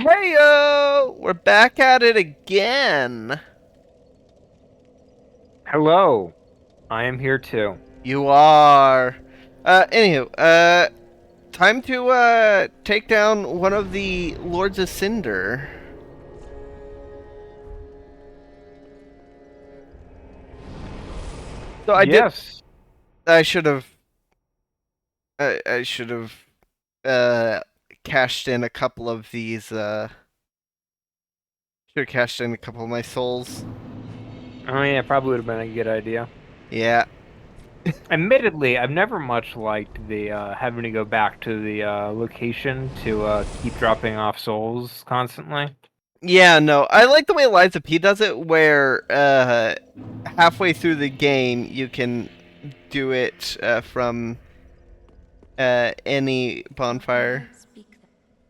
Heyo! We're back at it again. Hello, I am here too. You are. Time to take down one of the Lords of Cinder. So I did. Yes. I should have. I should have uh cashed in a couple of these. Should have cashed in a couple of my souls. Oh yeah, probably would have been a good idea. Yeah. Admittedly, I've never much liked the having to go back to the location to keep dropping off souls constantly. Yeah, no. I like the way Liza P does it, where halfway through the game you can do it from any bonfire.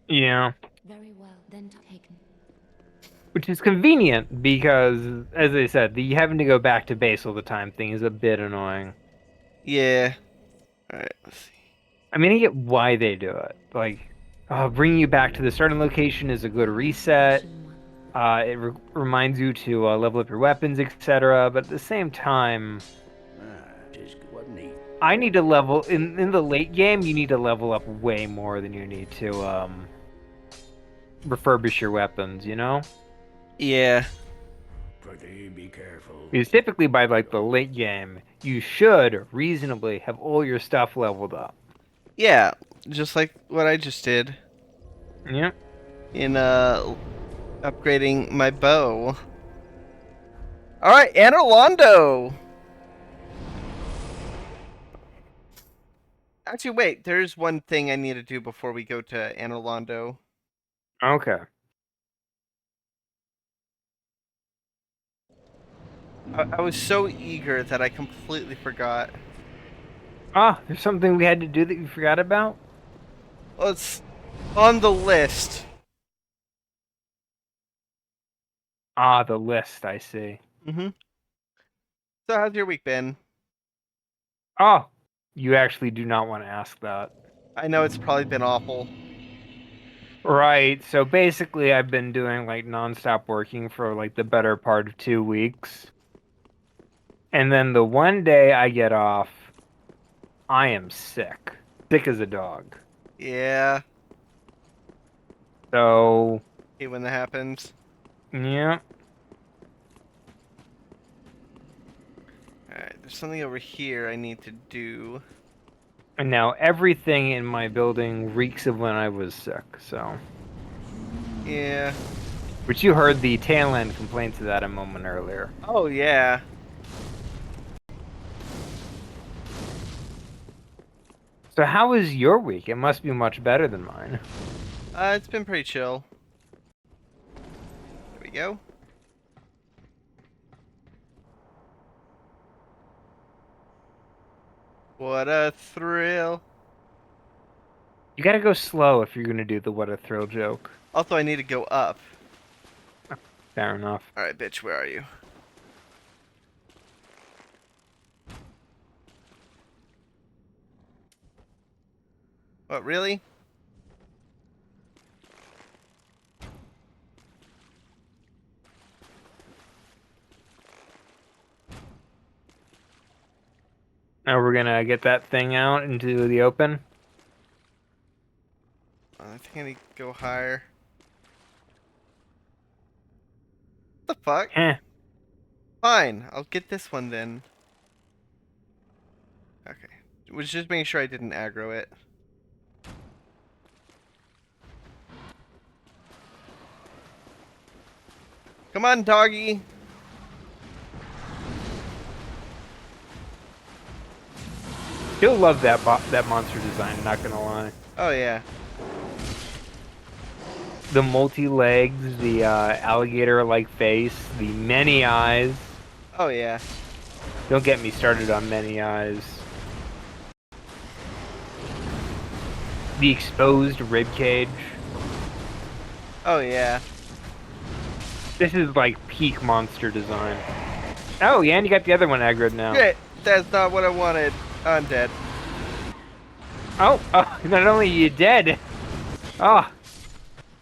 Yeah, Very well, then taken. which is convenient because, as I said, the having to go back to base all the time thing is a bit annoying. Yeah. All right. Let's see. I mean, I get why they do it. Like, bringing you back to the starting location is a good reset. It reminds you to level up your weapons, etc. But at the same time, I need to level in the late game. You need to level up way more than you need to refurbish your weapons. You know, Yeah. Be careful. because typically by like the late game, you should reasonably have all your stuff leveled up. Yeah. Just like what I just did Yeah. in upgrading my bow. All right, Anor Londo. Actually, wait. There's one thing I need to do before we go to Anor Londo. Okay. I was so eager that I completely forgot. Ah, there's something we had to do that you forgot about. Well, it's on the list. Ah, the list. I see. Mm-hmm. So how's your week been? Oh, you actually do not want to ask that. I know it's probably been awful. Right. So basically, I've been doing like nonstop working for like the better part of 2 weeks. And then the one day I get off, I am sick. Sick as a dog. Yeah. So, Hate when that happens. yeah. Alright, there's something over here I need to do. And now everything in my building reeks of when I was sick, so. Yeah. Which you heard the tail end complaints of that a moment earlier. Oh, yeah. So how was your week? It must be much better than mine. It's been pretty chill. There we go. What a thrill. You gotta go slow if you're gonna do the what a thrill joke. Also, I need to go up. Fair enough. Alright, bitch, where are you? What, really? Now we're gonna get that thing out into the open. I think I need to go higher. What the fuck? Eh. Fine, I'll get this one then. Okay. Was just making sure I didn't aggro it. Come on, doggy. Still love that monster design, not gonna lie. Oh, yeah. The multi-legs, the alligator-like face, the many eyes. Oh, yeah. Don't get me started on many eyes. The exposed rib cage. Oh, yeah. This is like peak monster design. Oh, yeah, and you got the other one aggroed now. Shit, that's not what I wanted. I'm dead. Oh, not only are you dead. Oh,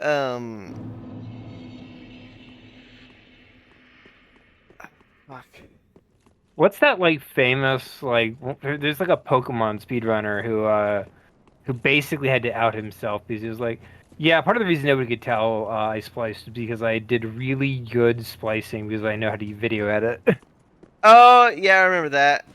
um, fuck. What's that like famous like? There's like a Pokemon speedrunner who basically had to out himself because he was like, yeah, part of the reason nobody could tell I spliced is because I did really good splicing because I know how to video edit. Oh, yeah, I remember that.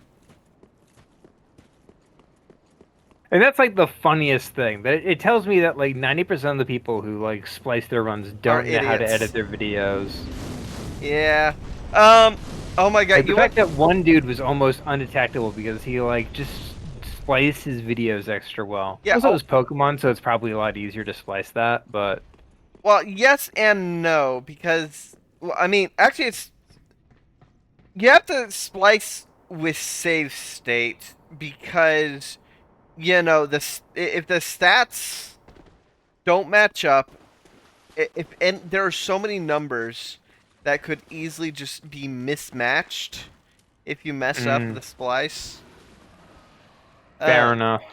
And that's like the funniest thing. That it tells me that like 90% of the people who like splice their runs Are don't know how to edit idiots. their videos. Yeah. Oh my god, Like the you fact want... that one dude was almost undetectable because he like just spliced his videos extra well. Yeah, Also, it was Pokemon, so it's probably a lot easier to splice that. But well, yes and no, because... Well, I mean, actually, it's... You have to splice with save state, because, you know, if the stats don't match up, and there are so many numbers that could easily just be mismatched if you mess up the splice. fair enough.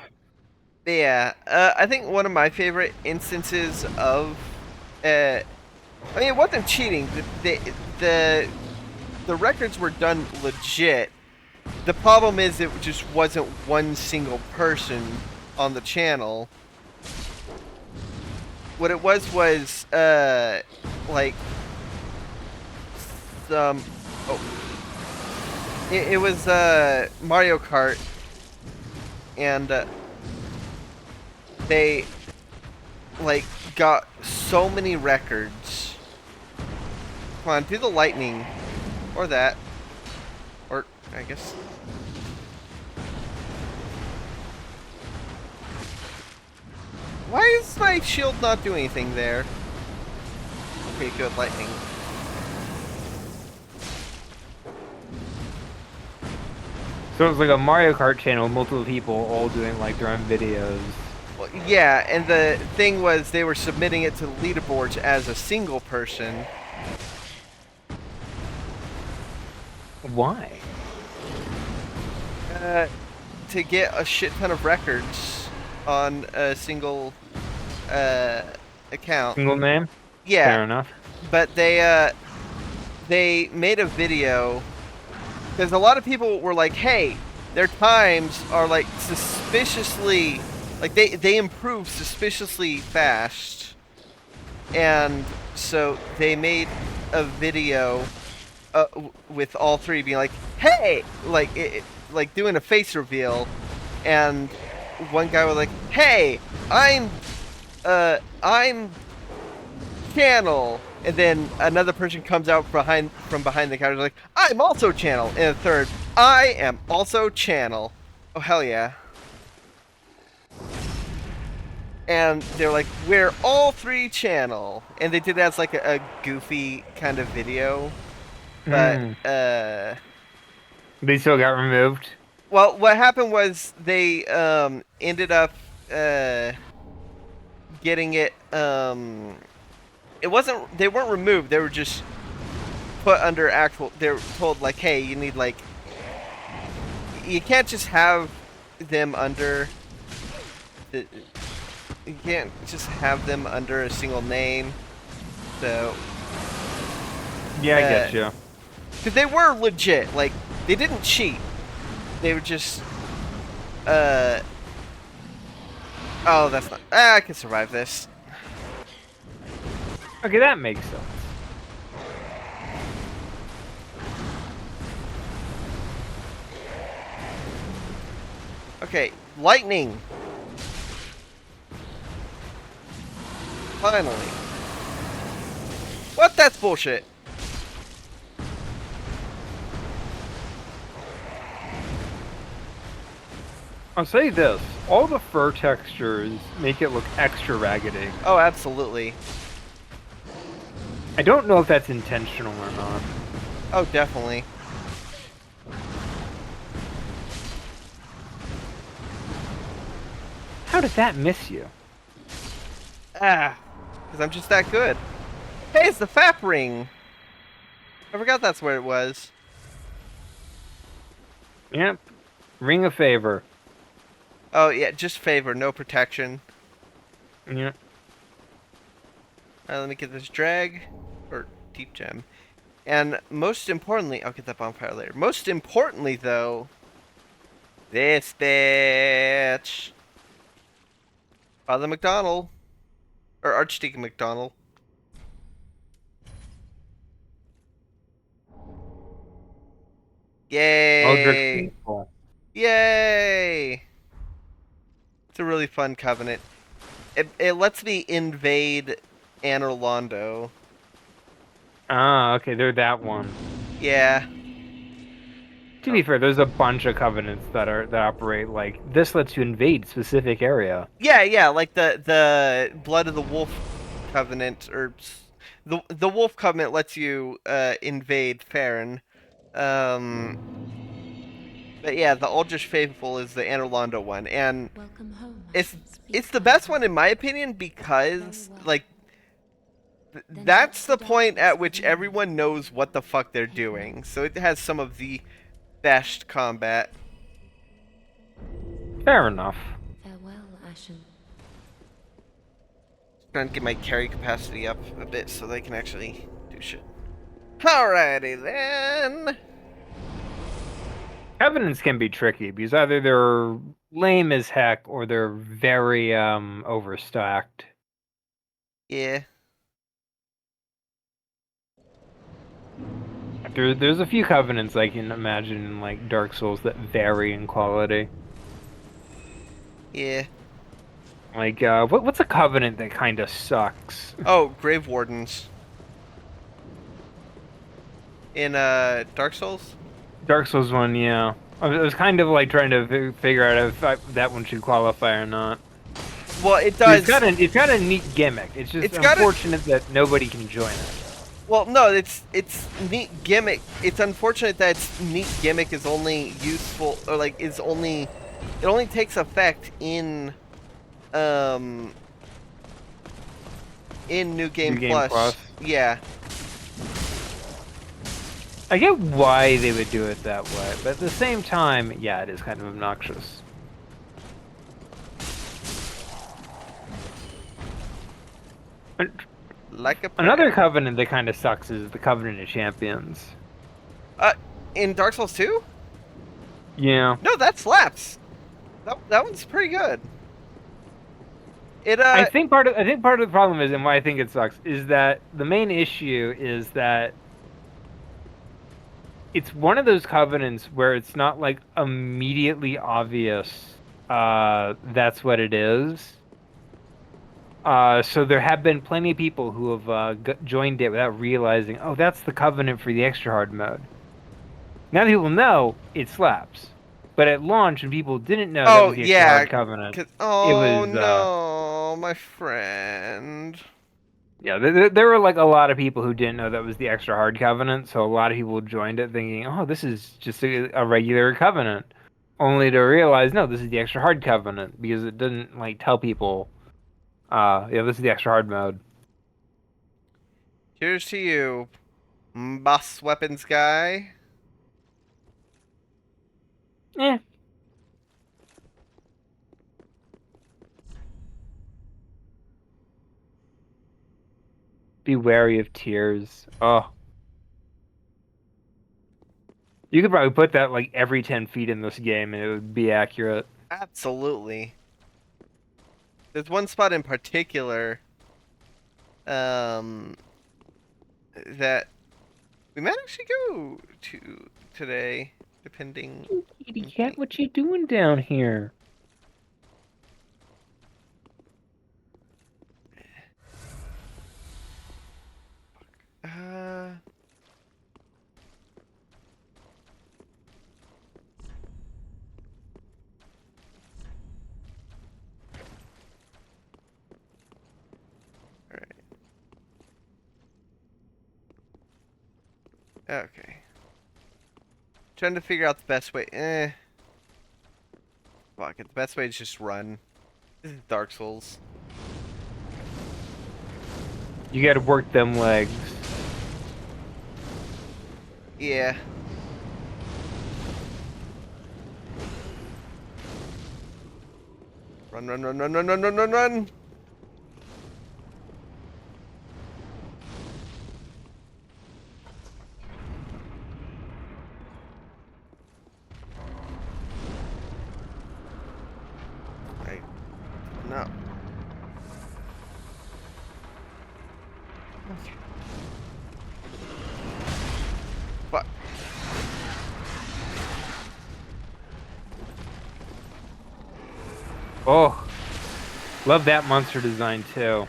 Yeah, I think one of my favorite instances of, I mean, it wasn't cheating. The the records were done legit. The problem is it just wasn't one single person on the channel. What it was like some... Oh, it was Mario Kart, and they like got so many records. Come on, do the lightning, or that, or I guess. Why is my shield not doing anything there? Okay, good, lightning. So it's like a Mario Kart channel, with multiple people all doing like their own videos. Well, yeah, and the thing was they were submitting it to the leaderboards as a single person. Why? To get a shit ton of records on a single account. Single name? Yeah, Fair enough. but they made a video because a lot of people were like, "Hey, their times are like suspiciously, like they improve suspiciously fast," and so they made a video with all three being like, "Hey," like like doing a face reveal, and one guy was like, "Hey, I'm Channel," and then another person comes out from behind the counter like, "I'm also Channel," and a third, "I am also Channel." Oh hell yeah! And they're like, "We're all three Channel," and they did it as like a goofy kind of video, but They still got removed. well, what happened was they ended up getting it. It wasn't. They weren't removed. They were just put under actual. They were told like, "Hey, you need like. You can't just have them under. You can't just have them under a single name." So. Yeah, I get you. Because they were legit. Like they didn't cheat. They were just. Oh, that's not. I can survive this. Okay, that makes sense. Okay, lightning. Finally. What? That's bullshit. I'll say this: all the fur textures make it look extra raggedy. Oh, absolutely. I don't know if that's intentional or not. Oh, definitely. How did that miss you? Ah, because I'm just that good. Hey, it's the FAP ring. I forgot that's where it was. Yep. Ring of favor. Oh, yeah, just favor, no protection. Yep. Alright, let me get this drag. Or deep gem. And most importantly, I'll get that bonfire later. Most importantly, though, this bitch. Father McDonald. Or Archdeacon McDonald. Eldritch Yay! Faithful. Yay! It's a really fun covenant. It lets me invade Anor Londo. Ah, okay, they're that one. Yeah. To be fair, there's a bunch of covenants that operate like this lets you invade specific area. Yeah, like the Blood of the Wolf covenant, or the Wolf covenant lets you invade Farron. But yeah, the Eldritch Faithful is the Anor Londo one, and Welcome home. it's Speak it's the thy best heart. one in my opinion because Very well. like Then that's touch the the point darkness at which within. everyone knows what the fuck they're Take doing. note. So it has some of the best combat. Fair enough. Farewell, Ashen. Trying to get my carry capacity up a bit so they can actually do shit. Alrighty then. Covenants can be tricky because either they're lame as heck or they're very overstacked. Yeah. There's a few covenants I can imagine in like Dark Souls that vary in quality. Yeah. Like what's a covenant that kind of sucks? Oh, Grave Wardens. In Dark Souls? Dark Souls 1, yeah. I was kind of like trying to figure out if that one should qualify or not. Well, it does. It's got a neat gimmick. It's just It's got a- unfortunate that nobody can join it. Well, no, it's neat gimmick. It's unfortunate that its neat gimmick is only useful, or like it only takes effect in New Game New Game Plus. Plus. Yeah. I get why they would do it that way, but at the same time, yeah, it is kind of obnoxious. Like a Another covenant that kind of sucks is the Covenant of Champions. in Dark Souls 2? Yeah. No, that slaps. That one's pretty good. It I think part of the problem is, and why I think it sucks, is that the main issue is that it's one of those covenants where it's not like immediately obvious that's what it is. So there have been plenty of people who have joined it without realizing, oh, that's the covenant for the extra hard mode. Now that people know, it slaps. But at launch, when people didn't know that was the extra hard covenant, oh it was no, my friend. yeah. There were like a lot of people who didn't know that was the extra hard covenant, so a lot of people joined it thinking, oh, this is just a regular covenant, only to realize, no, this is the extra hard covenant because it didn't like tell people. Yeah, this is the extra hard mode. Here's to you, boss weapons guy. Eh. Be wary of tears. Oh. You could probably put that like every 10 feet in this game and it would be accurate. Absolutely. There's one spot in particular that we might actually go to today, depending. Kitty cat, what you doing down here? Uh, Alright. Okay. Trying to figure out the best way. Fuck it. The best way is just run. This is Dark Souls. You gotta work them legs. Yeah. Run, run, run, run, run, run, run, run, run! Fuck. Oh, love that monster design too.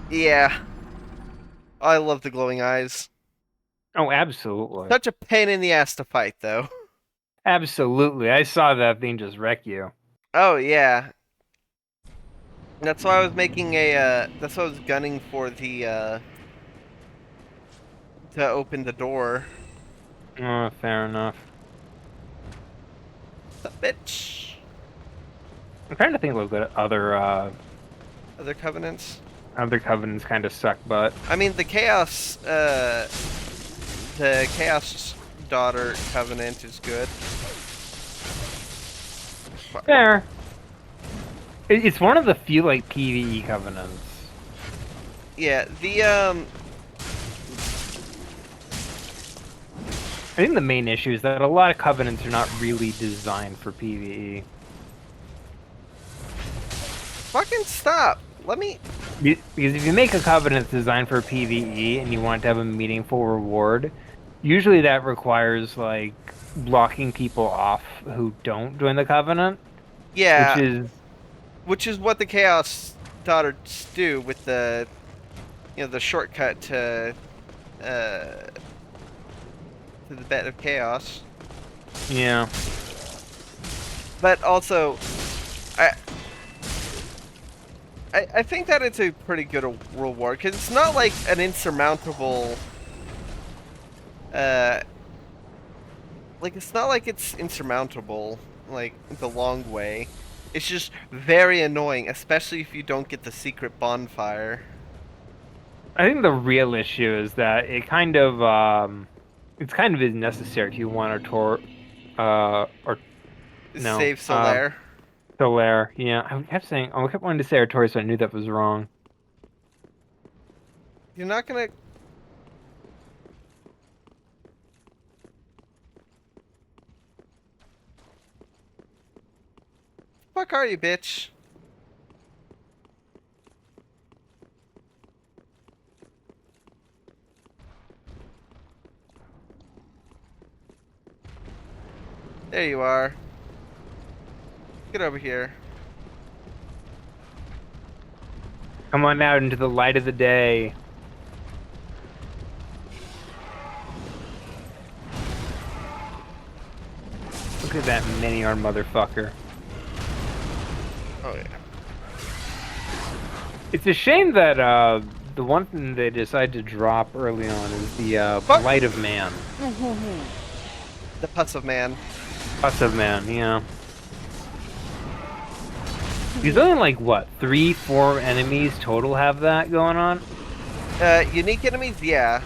Yeah. I love the glowing eyes. Oh, absolutely. Such a pain in the ass to fight, though. Absolutely. I saw that thing just wreck you. Oh, yeah. That's why I was making a, that's why I was gunning for the, to open the door. Oh, fair enough. That bitch. I'm trying to think of what Other covenants. other covenants kind of suck, but I mean, the Chaos Daughter Covenant is good. Fuck. fair. It's one of the few like PvE covenants. Yeah, I think the main issue is that a lot of covenants are not really designed for PvE. fucking stop. Let me, Because if you make a covenant designed for PvE and you want it to have a meaningful reward, usually that requires like blocking people off who don't join the covenant, which yeah, is which is what the Chaos Daughters do with the, the shortcut uh, to the bed of chaos. yeah. But also, I I think that it's a pretty good reward because it's not like an insurmountable. Like it's not like it's insurmountable, like the long way. It's just very annoying, especially if you don't get the secret bonfire. I think the real issue is that it's kind of is necessary if you want to or no Save Solaire. Solaire. Yeah, I kept wanting to say Artori, so I knew that was wrong. You're not gonna. Fuck are you, bitch? There you are. Get over here. Come on out into the light of the day. Look at that mini-arm motherfucker. Oh yeah. It's a shame that the one thing they decided to drop early on is the Fuck. Light of Man. The Pus of Man. Pus of Man, yeah. There's only like what, 3-4 enemies total have that going on? Unique enemies, yeah.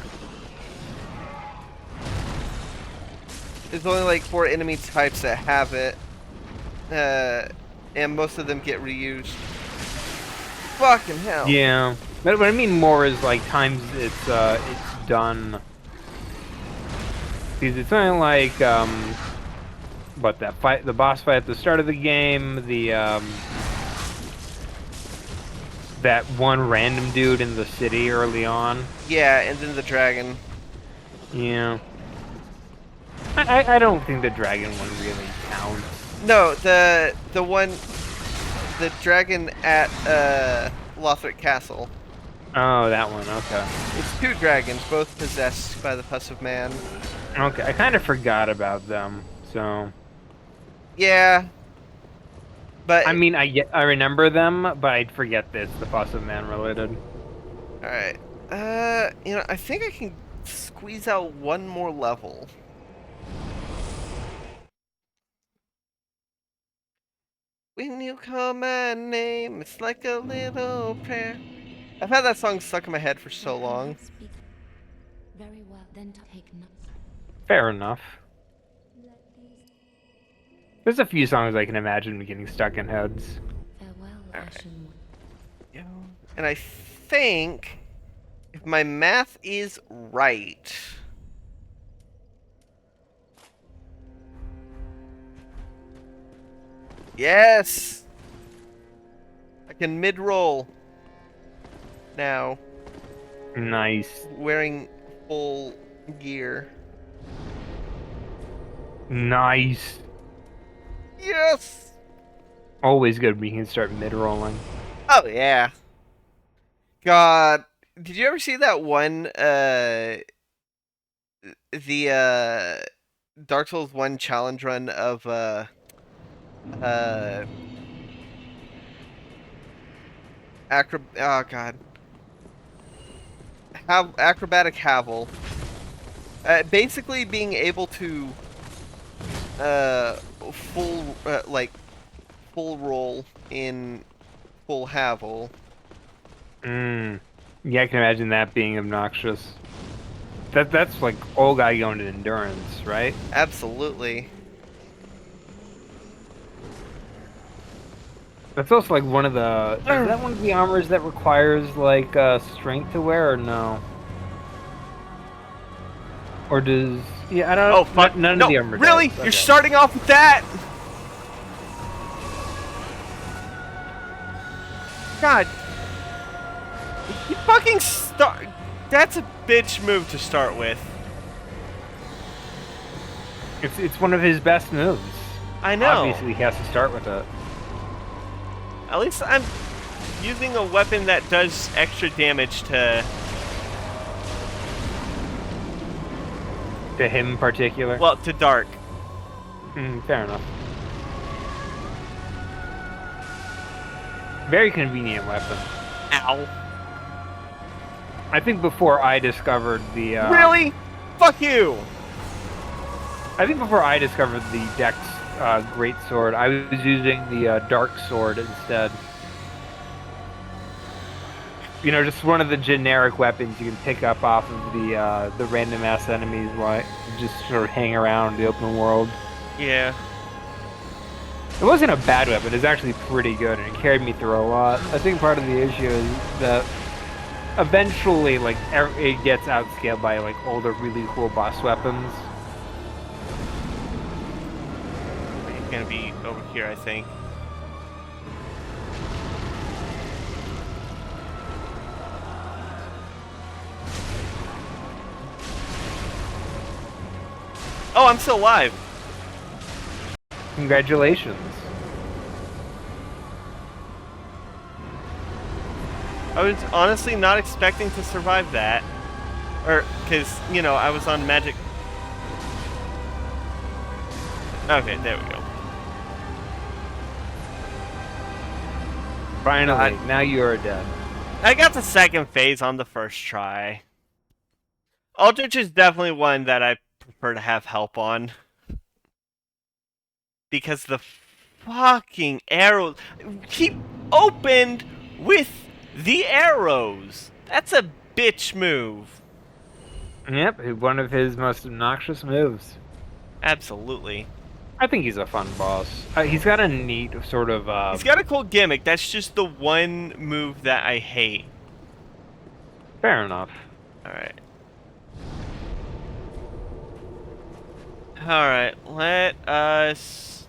There's only like 4 enemy types that have it. And most of them get reused. Fucking hell. Yeah. But what I mean more is like times it's done. Because it's only like what, the boss fight at the start of the game, the that one random dude in the city early on. Yeah, and then the dragon. Yeah. I don't think the dragon one really counts. No, the one, the dragon at Lothric Castle. Oh, that one. Okay. It's 2 dragons, both possessed by the Pus of Man. Okay, I kind of forgot about them. So. Yeah. But I mean, I remember them, but I'd forget this. The Pus of Man related. all right. I think I can squeeze out one more level. When you call my name, it's like a little prayer. I've had that song stuck in my head for so long. Speak. Very well, then take note. Fair enough. There's a few songs I can imagine getting stuck in heads. Farewell, Alright. Ashen One. And I think, if my math is right, yes, I can mid-roll. now, Nice. wearing full gear. Nice. Yes! Always good when you can start mid-rolling. Oh, yeah. God. Did you ever see that one, Dark Souls 1 challenge run of, uh, oh, God. Acrobatic Havel. Basically being able to, full, full roll in full Havel. Yeah, I can imagine that being obnoxious. That's like all guy going to endurance, right? Absolutely. Oh. That's also like one of the. Is that one of the armors that requires like strength to wear, or no? Or does? Yeah, I don't. Oh, fuck. None of No, the armor really? does. You're Okay. starting off with that? God. You fucking start. That's a bitch move to start with. It's one of his best moves. I know. Obviously, he has to start with it. At least I'm using a weapon that does extra damage to... To him in particular. Well, to Dark. Fair enough. Very convenient weapon. Ow. I think before I discovered the. Really? Fuck you! I think before I discovered the Dex Great Sword, I was using the Dark Sword instead. You know, just one of the generic weapons you can pick up off of the random ass enemies while you just sort of hang around the open world. Yeah. It wasn't a bad weapon. It was actually pretty good, and it carried me through a lot. I think part of the issue is that eventually, like, it gets outscaled by like older, really cool boss weapons. He's gonna be over here, I think. Oh, I'm still alive. Congratulations. I was honestly not expecting to survive that. Or, because, you know, I was on magic. Okay, there we go. Finally, God. now you are dead. I got the second phase on the first try. Aldrich is definitely one that I prefer to have help on. Because the fucking arrows... He opened with the arrows! That's a bitch move. Yep, one of his most obnoxious moves. Absolutely. I think he's a fun boss. He's got a neat sort of. He's got a cool gimmick. That's just the one move that I hate. Fair enough. Alright. Alright, let us...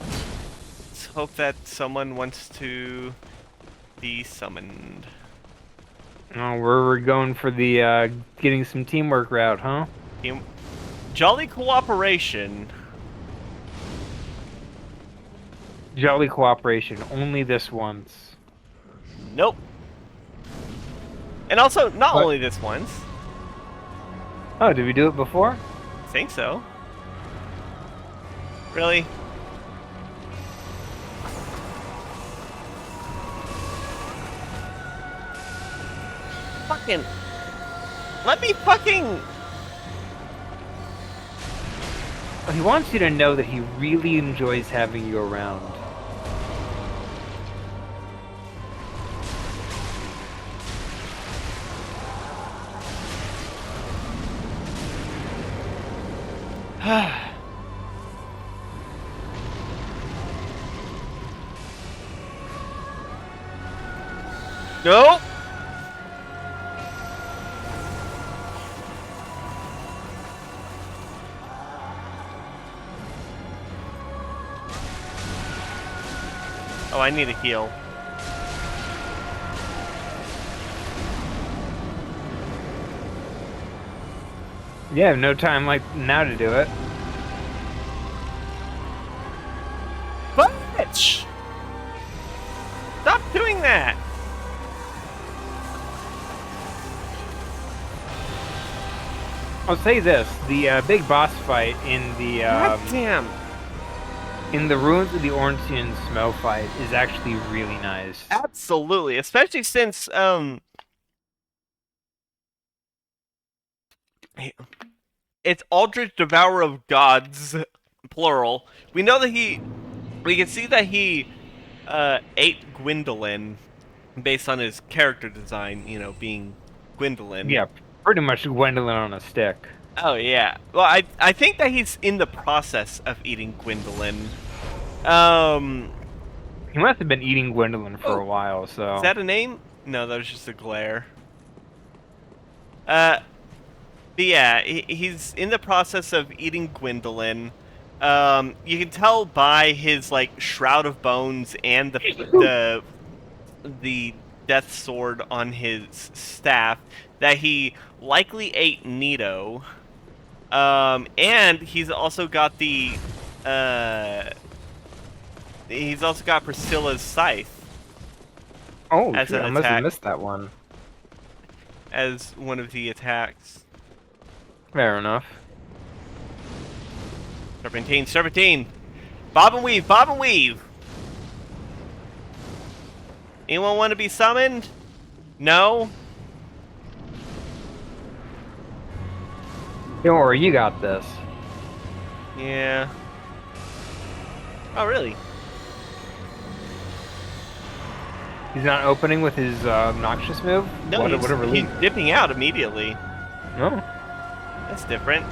Let's hope that someone wants to be summoned. Oh, we're going for the getting some teamwork route, huh? Jolly cooperation. Jolly cooperation. Only this once. Nope. And also, not What? only this once. Oh, did we do it before? I think so. Really? Fucking... Let me fucking... He wants you to know that he really enjoys having you around. Nope. Oh, I need a heal. Yeah, no time like now to do it. Bitch! Stop doing that! I'll say this: the big boss fight in the God damn. in the ruins of the Ornstein Snow fight is actually really nice. Absolutely, especially since it's Aldrich Devourer of Gods, plural. We know that we can see that he ate Gwendolyn based on his character design, you know, being Gwendolyn. Yeah, pretty much Gwendolyn on a stick. Oh yeah. Well, I think that he's in the process of eating Gwendolyn. He must have been eating Gwendolyn for a while, so... Is that a name? No, that was just a glare. But yeah, he's in the process of eating Gwendolyn. You can tell by his like shroud of bones and the death sword on his staff that he likely ate Nito. And he's also got he's also got Priscilla's scythe Oh, as shoot, an I must have attack. missed that one. As one of the attacks. Fair enough. Serpentine, serpentine! Bob and weave, bob and weave! Anyone want to be summoned? No? Don't worry, you got this. Yeah. Oh, really? He's not opening with his obnoxious move? No, what a relief. he's dipping out immediately. No. That's different.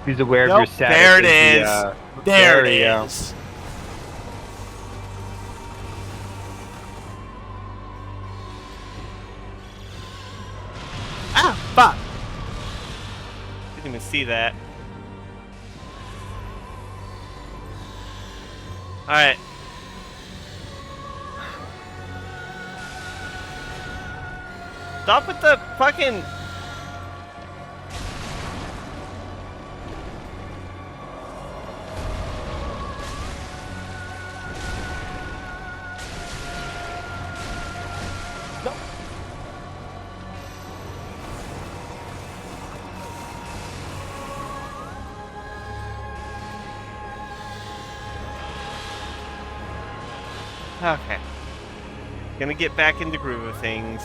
He's aware of Nope, your status. there it as is. the, There it you go. is. Ah, fuck! Didn't even see that. Alright. Stop with the fucking... No. Okay. Gonna get back in the groove of things.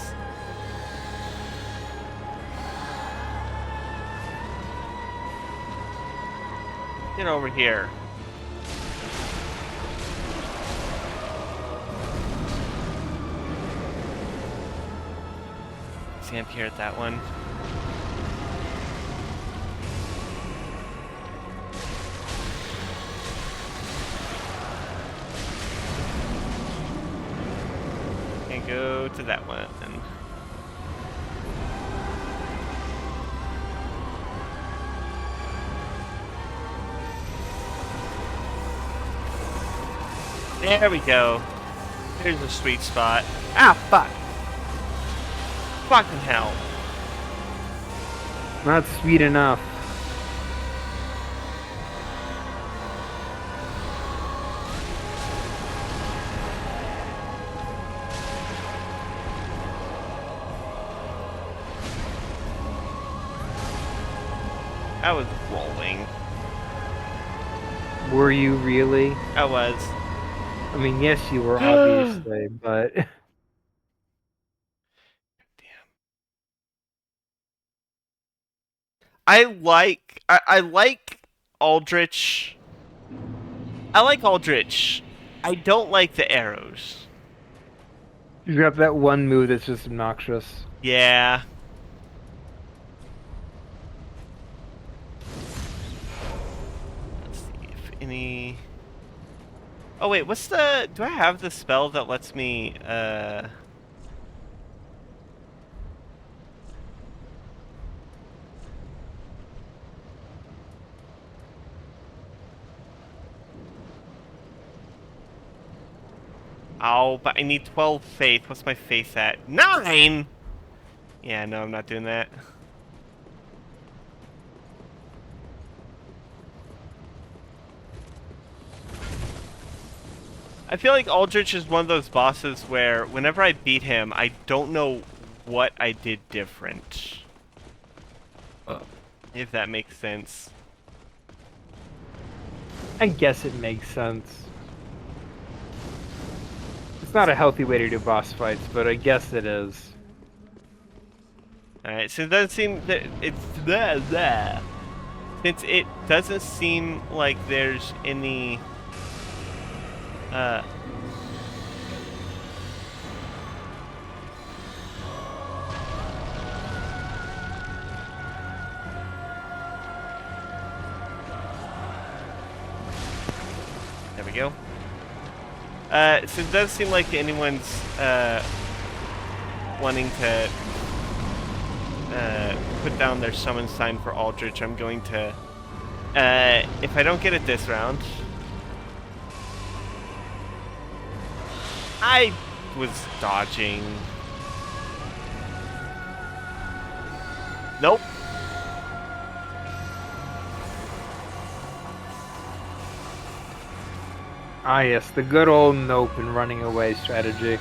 Get over here. Camp here at that one. And go to that one. There we go. Here's a sweet spot. Ah, fuck. Fucking hell. Not sweet enough. I was rolling. Were you really? I was. I mean, yes, you were obviously, but... I like Aldrich. I like Aldrich. I don't like the arrows. You got that one move that's just obnoxious. Yeah. Let's see if any... Oh wait, what's the... Do I have the spell that lets me, Oh, but I need 12 faith. What's my faith at? 9? Yeah, no, I'm not doing that. I feel like Aldrich is one of those bosses where whenever I beat him, I don't know what I did different. If that makes sense. I guess it makes sense. It's not a healthy way to do boss fights, but I guess it is. Alright, so it doesn't seem that it's there. Since it doesn't seem like there's any there we go. So it does seem like anyone's wanting to put down their summon sign for Aldrich. I'm going to if I don't get it this round, I was dodging. Nope. Ah yes, the good old nope and running away strategy.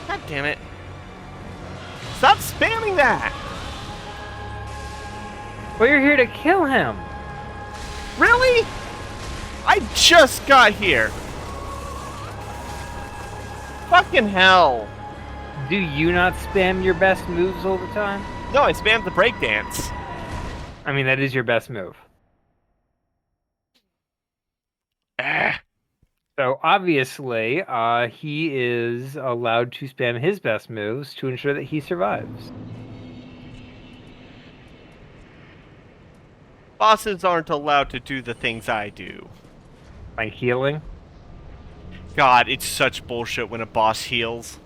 God damn it. Stop spamming that! Well, you're here to kill him. Really? I just got here. Fucking hell. Do you not spam your best moves all the time? No, I spammed the breakdance. I mean, that is your best move. So obviously, he is allowed to spam his best moves to ensure that he survives. Bosses aren't allowed to do the things I do. Like healing. God, it's such bullshit when a boss heals.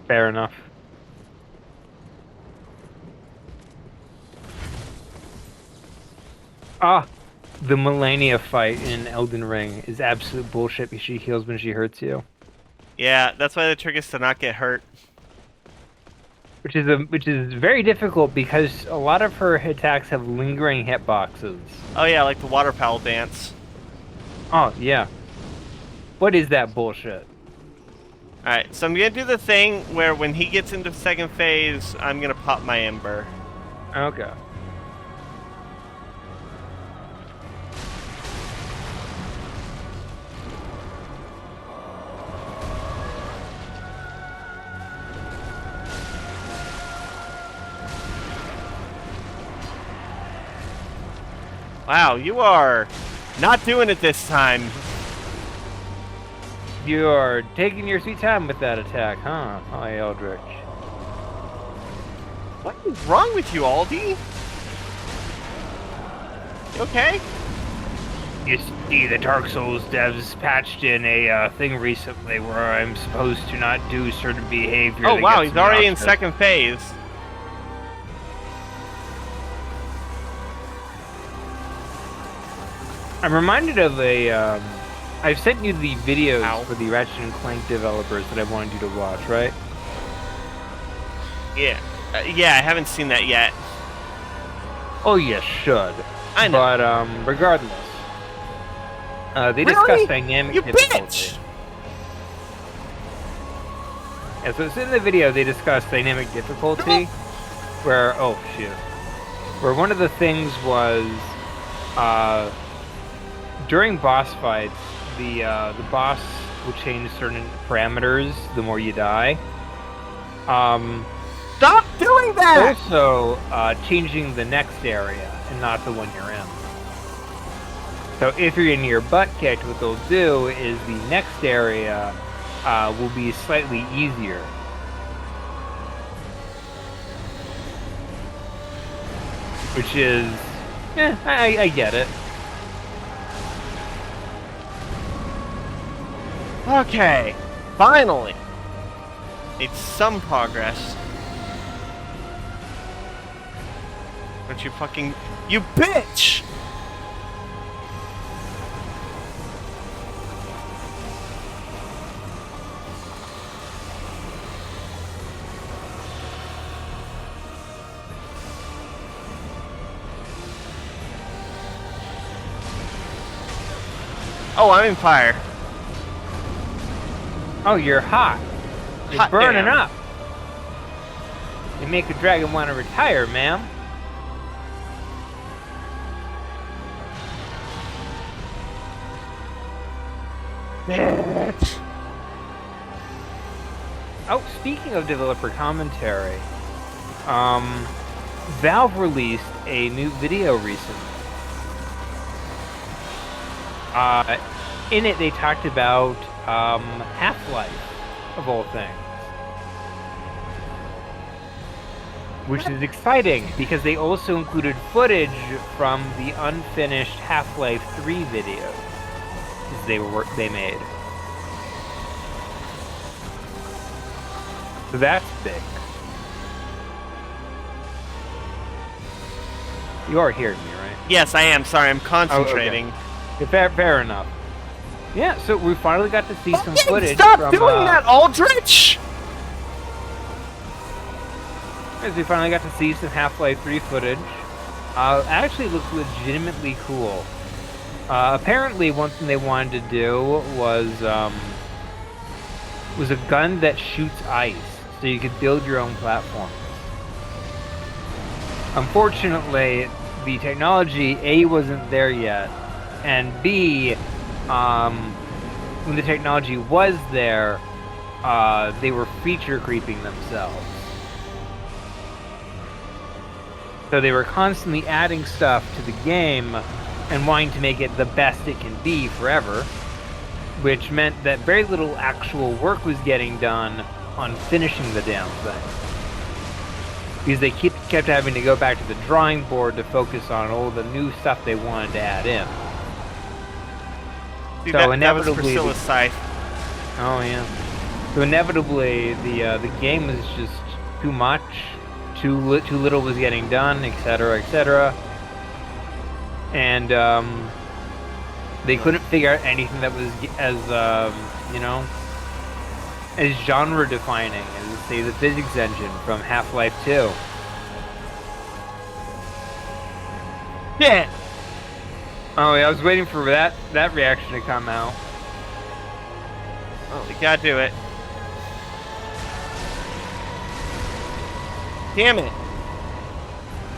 Fair enough. Ah, the Melania fight in Elden Ring is absolute bullshit because she heals when she hurts you. Yeah, that's why the trick is to not get hurt. Which is very difficult because a lot of her attacks have lingering hitboxes. Oh yeah, like the water pal dance. Oh, yeah. What is that bullshit? Alright, so I'm gonna do the thing where when he gets into second phase, I'm gonna pop my ember. Okay. Wow, you are not doing it this time. You are taking your sweet time with that attack, huh? Hi, Eldritch. What is wrong with you, Aldi? You okay? You see, the Dark Souls devs patched in a thing recently where I'm supposed to not do certain behavior. Oh that wow, gets he's already in obnoxious. second phase. I'm reminded of a, I've sent you the videos Ow. for the Ratchet and Clank developers that I wanted you to watch, right? Yeah. Yeah, I haven't seen that yet. Oh, you should. I know. But, regardless. They Really? discuss dynamic You difficulty. bitch! Yeah, so it's in the video they discuss dynamic difficulty, where, oh shit. Where one of the things was, during boss fights, the boss will change certain parameters the more you die. Stop doing that! Also, changing the next area and not the one you're in. So if you're getting your butt kicked, what they'll do is the next area will be slightly easier. Which is, I get it. Okay, finally. It's some progress. Don't you fucking... You bitch! Oh, I'm in fire. Oh, you're hot. You're Hot burning damn. up. You make a dragon want to retire, ma'am. Bitch. Oh, speaking of developer commentary, Valve released a new video recently. In it, they talked about Half-Life, of all things. Which is exciting, because they also included footage from the unfinished Half-Life 3 video they made. So that's big. You are hearing me, right? Yes, I am. Sorry, I'm concentrating. Oh, okay. Fair enough. Yeah, so we finally got to see some footage Stop from, doing that, Aldrich! as we finally got to see some Half-Life 3 footage. Actually looked legitimately cool. Apparently one thing they wanted to do was a gun that shoots ice, so you could build your own platform. Unfortunately, the technology, A, wasn't there yet, and B, when the technology was there, they were feature creeping themselves. So they were constantly adding stuff to the game and wanting to make it the best it can be forever, which meant that very little actual work was getting done on finishing the damn thing. Because they kept having to go back to the drawing board to focus on all the new stuff they wanted to add in. See, So that was inevitably, Priscilla's scythe. oh yeah. So inevitably, the game was just too much, too little was getting done, etc., etc. And they couldn't figure out anything that was as as genre defining as, say, the physics engine from Half-Life 2. Yeah. Oh yeah, I was waiting for that reaction to come out. Oh, we gotta do it. Damn it.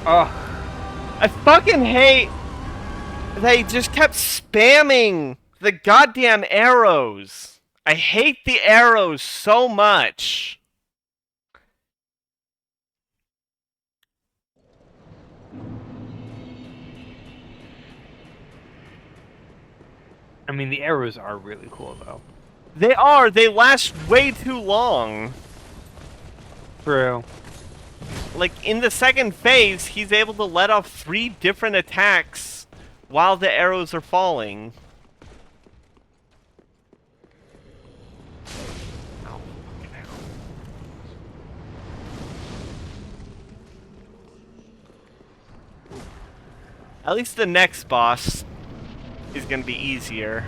Oh, I fucking hate... They just kept spamming the goddamn arrows. I hate the arrows so much. I mean, the arrows are really cool though. They are. They last way too long. True. Like, in the second phase, he's able to let off 3 different attacks while the arrows are falling. Ow, fucking arrow. At least the next boss is gonna be easier.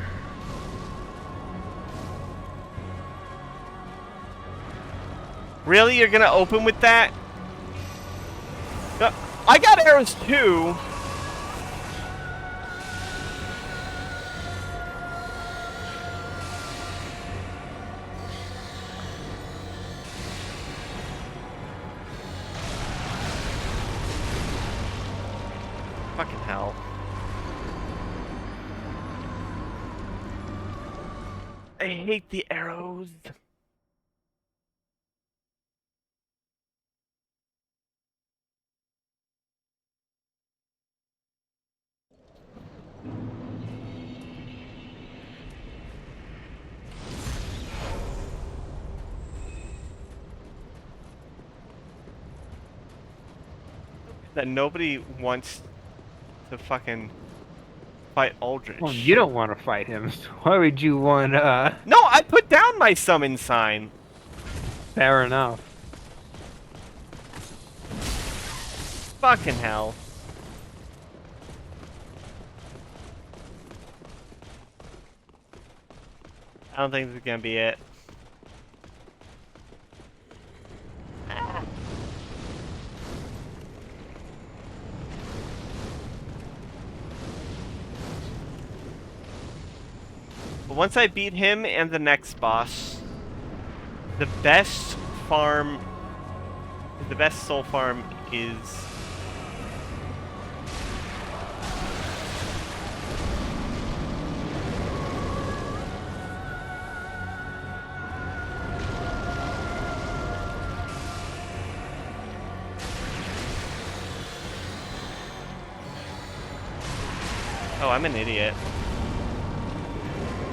Really? You're gonna open with that? No, I got arrows too. Fucking hell. I hate the arrows. That nobody wants to fucking fight Aldrich. Well, you don't want to fight him, so why would you want? No, I put down my summon sign. Fair enough. Fucking hell. I don't think this is gonna be it. But once I beat him and the next boss, the best soul farm is... Oh, I'm an idiot.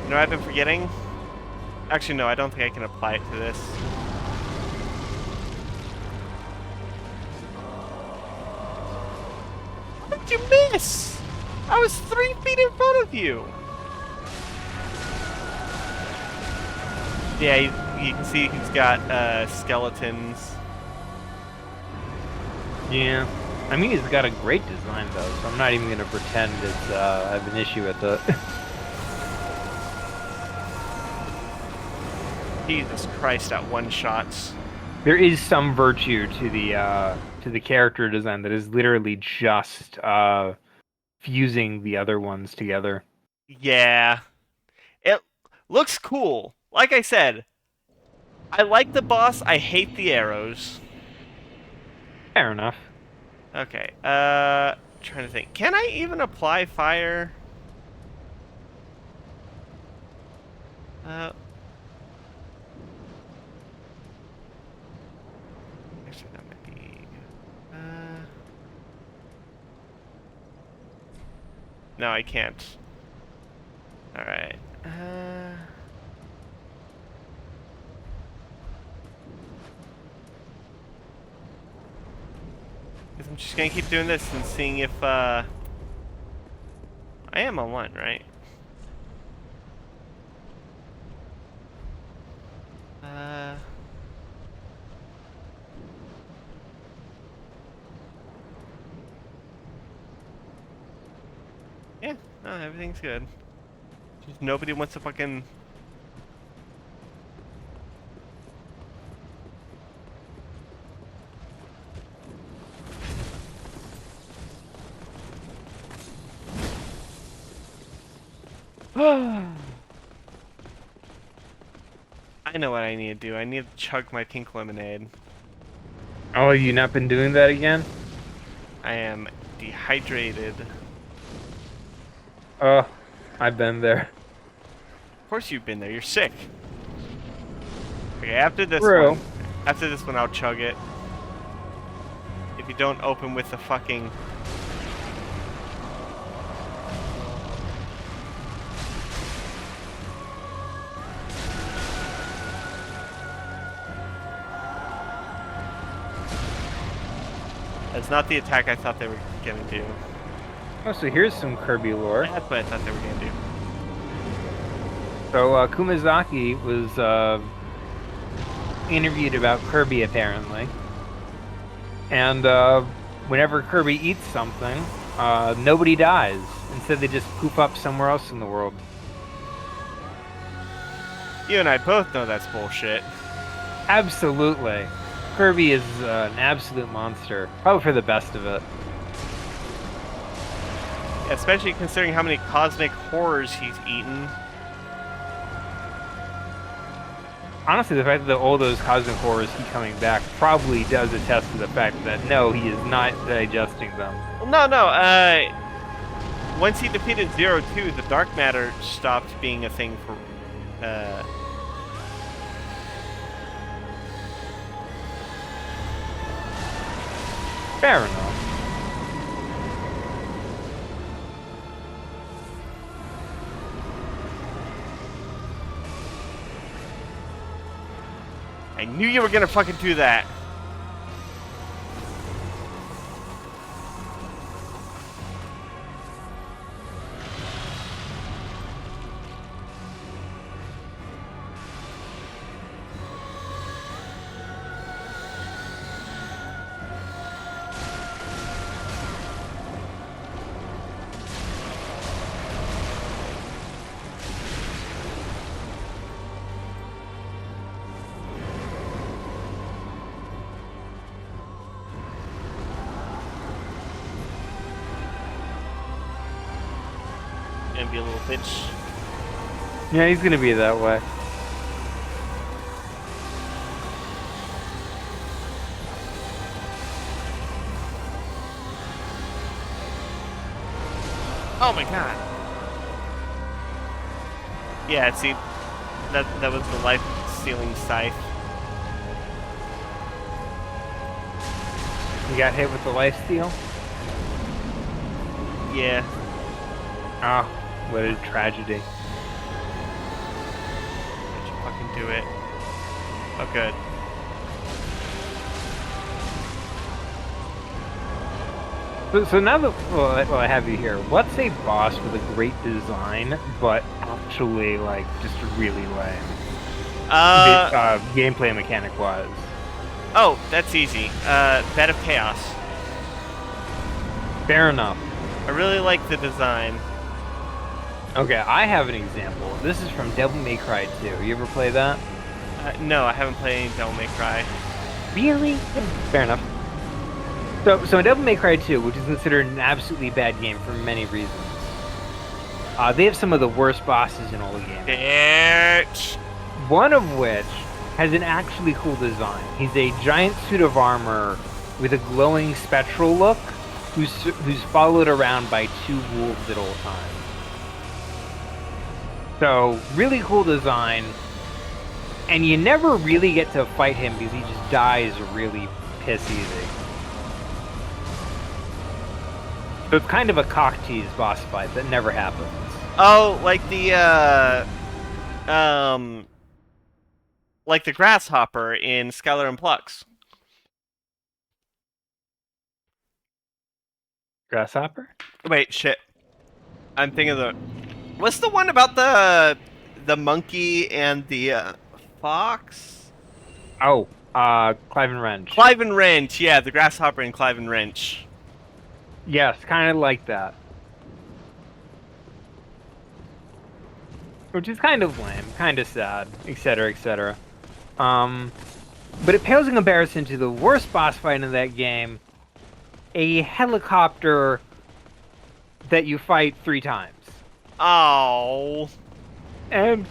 You know what I've been forgetting? Actually, no, I don't think I can apply it to this. How did you miss? I was 3 feet in front of you. Yeah, you can see he's got skeletons. Yeah. I mean, he's got a great design, though, so I'm not even going to pretend it's, I have an issue with it. Jesus Christ, at one-shots. There is some virtue to the character design that is literally just fusing the other ones together. Yeah. It looks cool. Like I said, I like the boss, I hate the arrows. Fair enough. Okay, trying to think. Can I even apply fire? Actually, that might be... No, I can't. Alright. Guess I'm just gonna keep doing this and seeing if, I am on one, right? Yeah, no, everything's good. Just nobody wants to fucking... I know what I need to do. I need to chug my pink lemonade. Oh, you not been doing that again? I am dehydrated. Oh, I've been there. Of course you've been there. You're sick. Okay, after this True. one, I'll chug it. If you don't open with the fucking... That's not the attack I thought they were gonna do. Oh, so here's some Kirby lore. That's what I thought they were gonna do. So Kumazaki was interviewed about Kirby apparently, and whenever Kirby eats something, nobody dies. Instead, they just poof up somewhere else in the world. You and I both know that's bullshit. Absolutely. Kirby is an absolute monster. Probably for the best of it. Especially considering how many cosmic horrors he's eaten. Honestly, the fact that all those cosmic horrors keep coming back probably does attest to the fact that no, he is not digesting them. Well, no. Once he defeated Zero 2, the dark matter stopped being a thing for... Fair enough. I knew you were gonna fucking do that. be a little bitch. Yeah, he's gonna be that way. Oh my god. Yeah, see, that was the life-stealing scythe. You got hit with the lifesteal? Yeah. Oh, what a tragedy. Did you fucking do it? Oh, good. So now that well, I have you here, what's a boss with a great design, but actually, like, just really lame? Gameplay mechanic-wise. Oh, that's easy. Bed of Chaos. Fair enough. I really like the design. Okay, I have an example. This is from Devil May Cry 2. You ever play that? No, I haven't played any Devil May Cry. Really? Fair enough. So in Devil May Cry 2, which is considered an absolutely bad game for many reasons, they have some of the worst bosses in all the game. Bitch! One of which has an actually cool design. He's a giant suit of armor with a glowing spectral look, who's followed around by two wolves at all times. So, really cool design, and you never really get to fight him because he just dies really piss easy. So it's kind of a cock tease boss fight that never happens. Oh, like the grasshopper in Skylar and Plux. Grasshopper? Wait, shit. I'm thinking of what's the one about the monkey and the fox? Oh, Clive and Wrench. Clive and Wrench, yeah, the grasshopper and Clive and Wrench. Yes, kind of like that. Which is kind of lame, kind of sad, etc., etc. But it pales in comparison to the worst boss fight in that game, a helicopter that you fight 3 times. Oh. And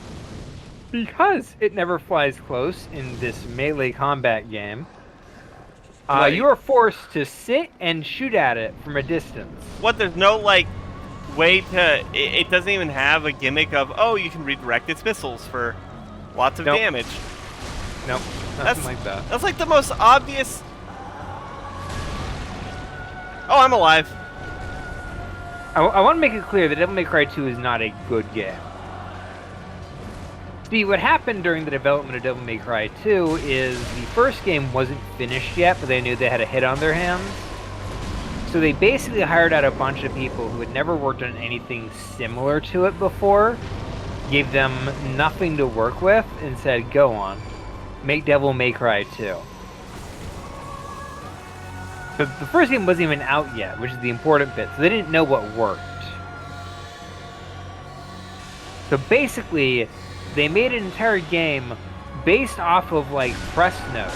because it never flies close in this melee combat game, Right. you are forced to sit and shoot at it from a distance. What, there's no, like, way to... It doesn't even have a gimmick of, oh, you can redirect its missiles for lots of Nope. damage. Nope, nothing like that. That's like the most obvious... Oh, I'm alive. I want to make it clear that Devil May Cry 2 is not a good game. See, what happened during the development of Devil May Cry 2 is the first game wasn't finished yet, but they knew they had a hit on their hands. So they basically hired out a bunch of people who had never worked on anything similar to it before, gave them nothing to work with, and said, go on, make Devil May Cry 2. So the first game wasn't even out yet, which is the important bit, so they didn't know what worked. So basically, they made an entire game based off of, like, press notes.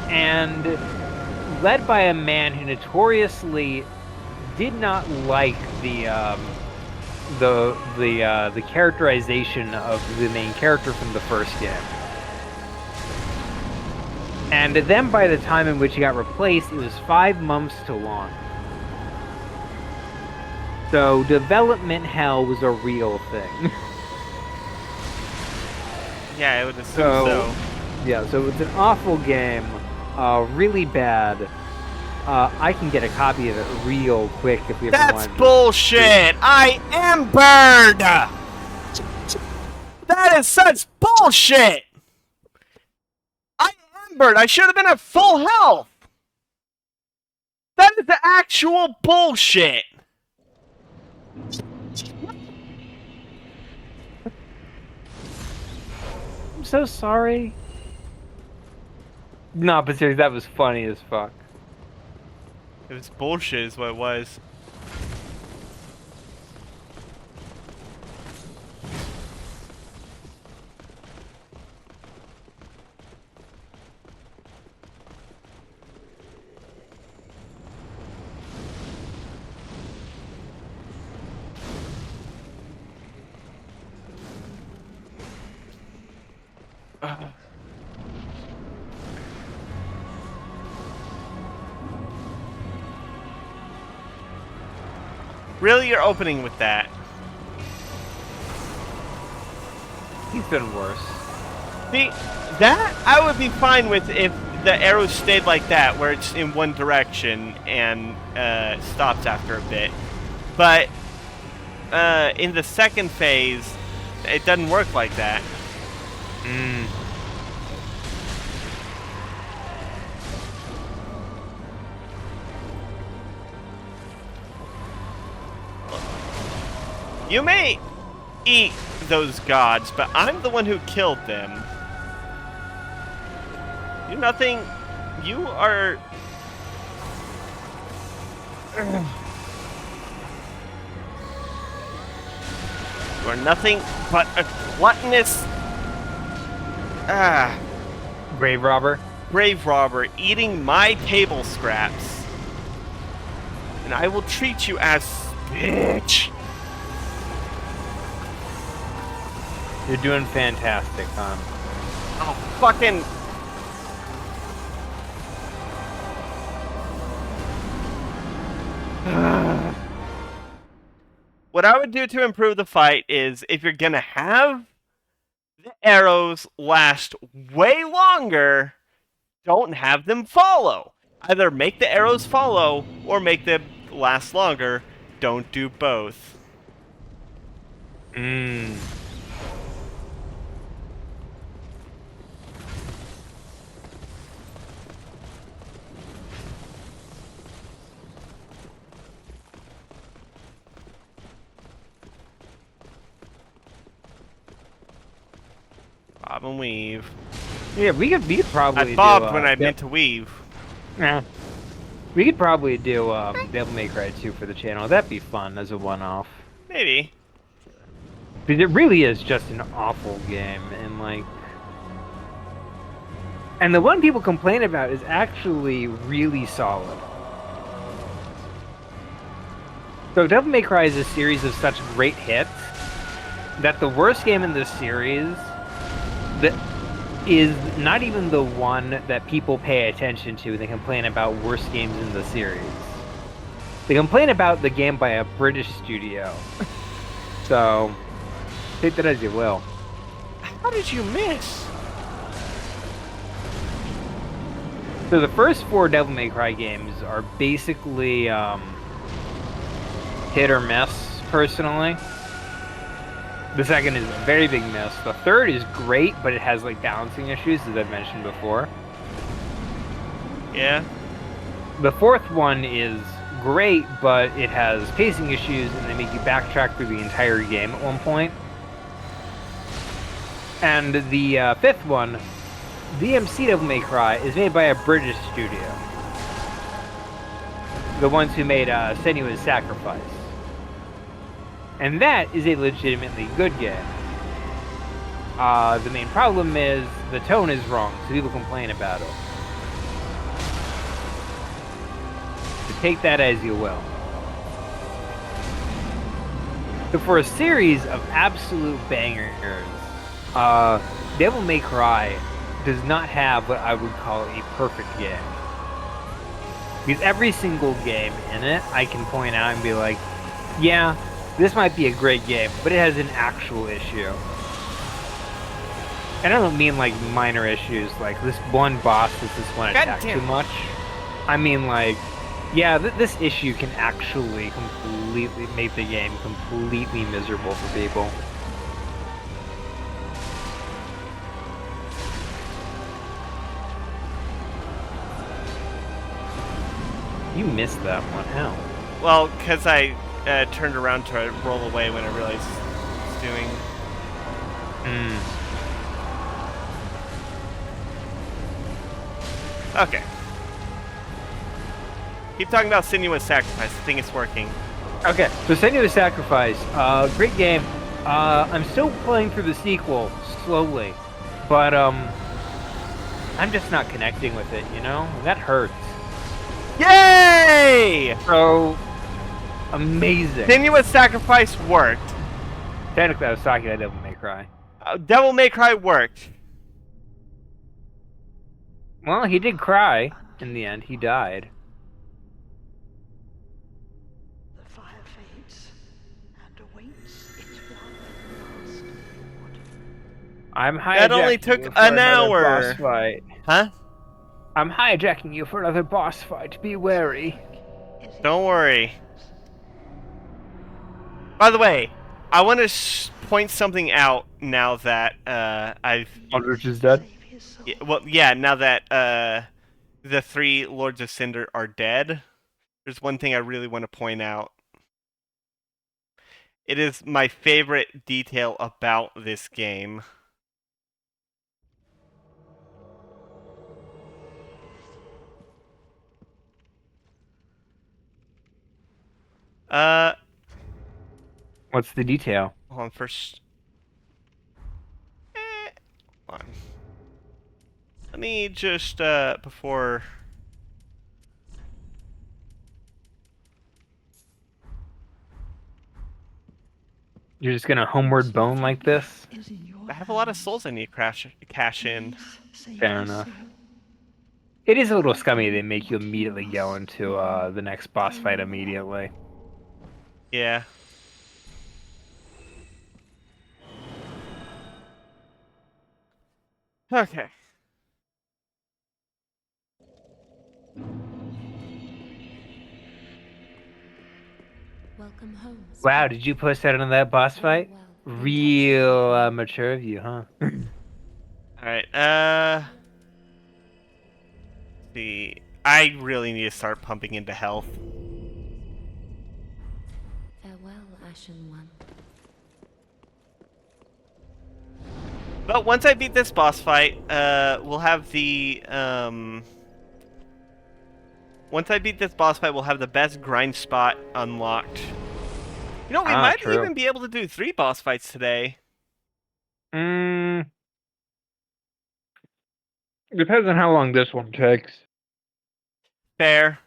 And led by a man who notoriously did not like the characterization of the main character from the first game. And then by the time in which he got replaced, it was 5 months to launch. So development hell was a real thing. Yeah, I would assume so. Yeah, so it's an awful game, really bad. I can get a copy of it real quick if we ever want. That's bullshit! I am burned! That is such bullshit! I am burned! I should have been at full health! That is the actual bullshit! I'm so sorry. No, but seriously, that was funny as fuck. It was bullshit is what it was. Really, you're opening with that? He's been worse. See, that I would be fine with if the arrows stayed like that, where it's in one direction and stops after a bit. But in the second phase, it doesn't work like that. You may eat those gods, but I'm the one who killed them. You're nothing. You are. You are nothing but a gluttonous. Grave robber. Grave robber eating my table scraps. And I will treat you as bitch. You're doing fantastic, hon. Oh, fucking. What I would do to improve the fight is if you're gonna have the arrows last way longer, don't have them follow. Either make the arrows follow or make them last longer. Don't do both. Bob and weave. Yeah, we could probably I bobbed do, when I meant to weave. Yeah. We could probably do Devil May Cry 2 for the channel. That'd be fun as a one-off. Maybe. Because it really is just an awful game, and like... And the one people complain about is actually really solid. So Devil May Cry is a series of such great hits that the worst game in this series that is not even the one that people pay attention to. They complain about worst games in the series. They complain about the game by a British studio. So, take that as you will. How did you miss? So the first 4 Devil May Cry games are basically hit or miss, personally. The second is a very big miss. The third is great, but it has like balancing issues, as I've mentioned before. Yeah. The fourth one is great, but it has pacing issues, and they make you backtrack through the entire game at one point. And the fifth one, DMC Devil May Cry, is made by a British studio. The ones who made Senua's Sacrifice. And that is a legitimately good game. The main problem is the tone is wrong, so people complain about it. So take that as you will. So for a series of absolute bangers, Devil May Cry does not have what I would call a perfect game. Because every single game in it, I can point out and be like, yeah, this might be a great game, but it has an actual issue. And I don't mean like minor issues, like this one boss does this one attack too much. I mean like, yeah, this issue can actually completely make the game completely miserable for people. You missed that one, how? Well, because I turned around to roll away when I realized what I was doing. Okay. Keep talking about Senua's Sacrifice. I think it's working. Okay, so Senua's Sacrifice, great game. I'm still playing through the sequel slowly, but I'm just not connecting with it, you know? That hurts. Yay! So amazing. Senua's Sacrifice worked. Technically, I was talking about Devil May Cry. Devil May Cry worked. Well, he did cry in the end. He died. The fire fades and awaits its one last reward. I'm That only hijacking took you for an another boss hour. fight. Huh? I'm hijacking you for another boss fight. Be wary. Is in Don't your worry. hands. By the way, I want to point something out now that I've Aldrich is dead. Save his soul. now that the 3 Lords of Cinder are dead. There's one thing I really want to point out. It is my favorite detail about this game. Uh, What's the detail? hold on first. Hold on. Let me just before. You're just gonna homeward bone like this? Is in your I have a lot of hands. souls I need to cash in. Please save Fair his enough. soul. It is a little scummy. They make you immediately go into the next boss fight immediately. Yeah. Okay. Welcome home. Wow, did you post that into that boss fight? Real mature of you, huh? Alright, see. I really need to start pumping into health. Farewell, Ashen One. But once I beat this boss fight, we'll have the, once I beat this boss fight, we'll have the best grind spot unlocked. You know, we might True. even be able to do 3 boss fights today. Depends on how long this one takes. Fair.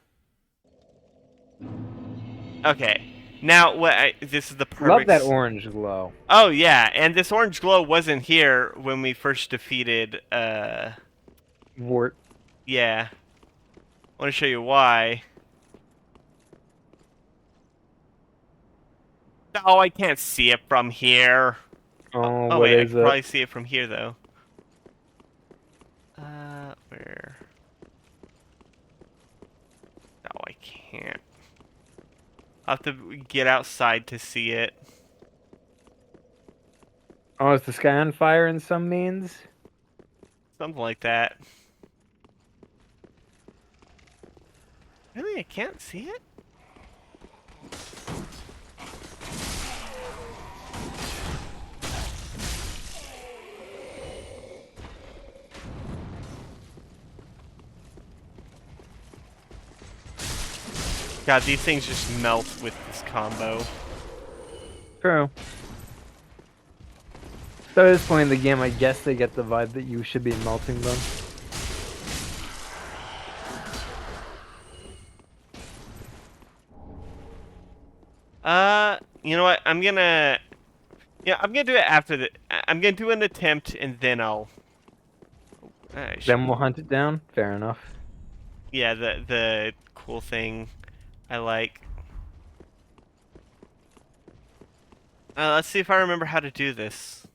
Okay. Now, this is the perfect... Love that orange glow. Oh, yeah, and this orange glow wasn't here when we first defeated, Wart. yeah. I want to show you why. Oh, I can't see it from here. Oh, Oh what wait, I is can it? probably see it from here, though. Where? No, I can't. I'll have to get outside to see it. Oh, is the sky on fire in some means? Something like that. Really? I can't see it? God, these things just melt with this combo. True. So at this point in the game, I guess they get the vibe that you should be melting them. You know what? I'm gonna do it after the. I'm gonna do an attempt and then I'll. Then we'll hunt it down? Fair enough. Yeah, the cool thing I like. Let's see if I remember how to do this.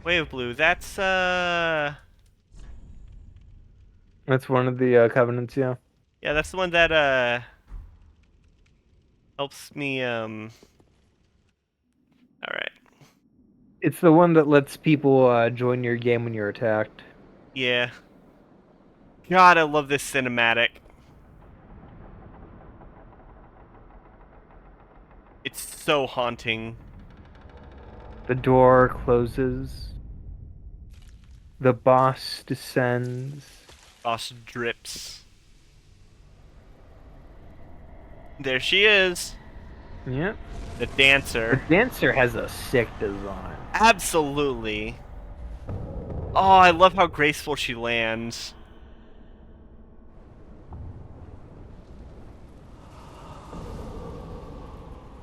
Wave Blue, that's That's one of the covenants, yeah. yeah, that's the one that helps me Alright. It's the one that lets people join your game when you're attacked. Yeah. God, I love this cinematic. It's so haunting. The door closes. The boss descends. Boss drips. There she is. Yep. The The dancer. dancer has a sick design. Absolutely. Oh, I love how graceful she lands.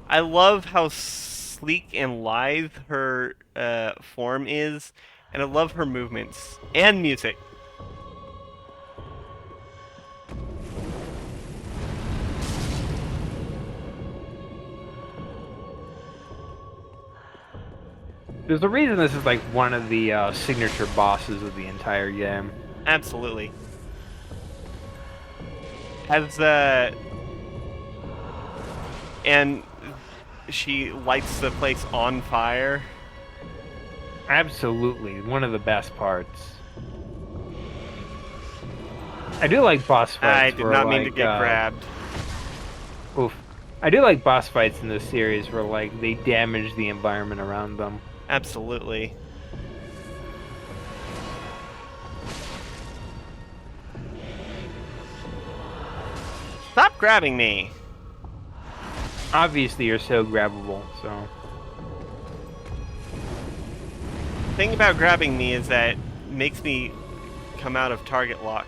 I love how sleek and lithe her form is, and I love her movements and music. There's a reason this is like one of the signature bosses of the entire game. Absolutely. As and she lights the place on fire. Absolutely, one of the best parts. I do like boss fights. I did where, not mean to like, get grabbed. Oof. I do like boss fights in this series where like they damage the environment around them. Absolutely. Stop grabbing me. Obviously, you're so grabbable, so. The thing about grabbing me is that it makes me come out of target lock.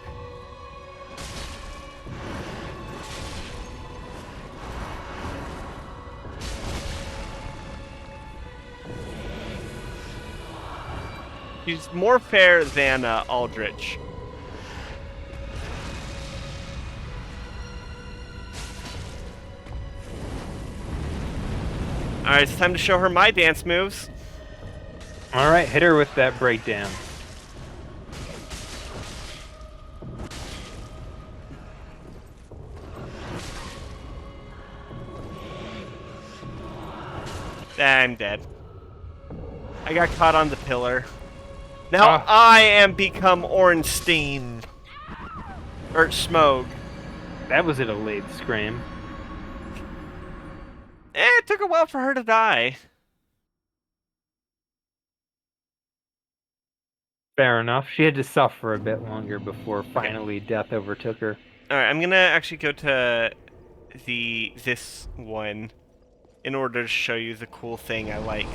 She's more fair than Aldrich. Alright, it's time to show her my dance moves. Alright, hit her with that breakdown. I'm dead. I got caught on the pillar. Now I am become Ornstein. Or Smog. That was a delayed scream. It took a while for her to die. Fair enough. She had to suffer a bit longer before finally death overtook her. Alright, I'm gonna actually go to this one in order to show you the cool thing I like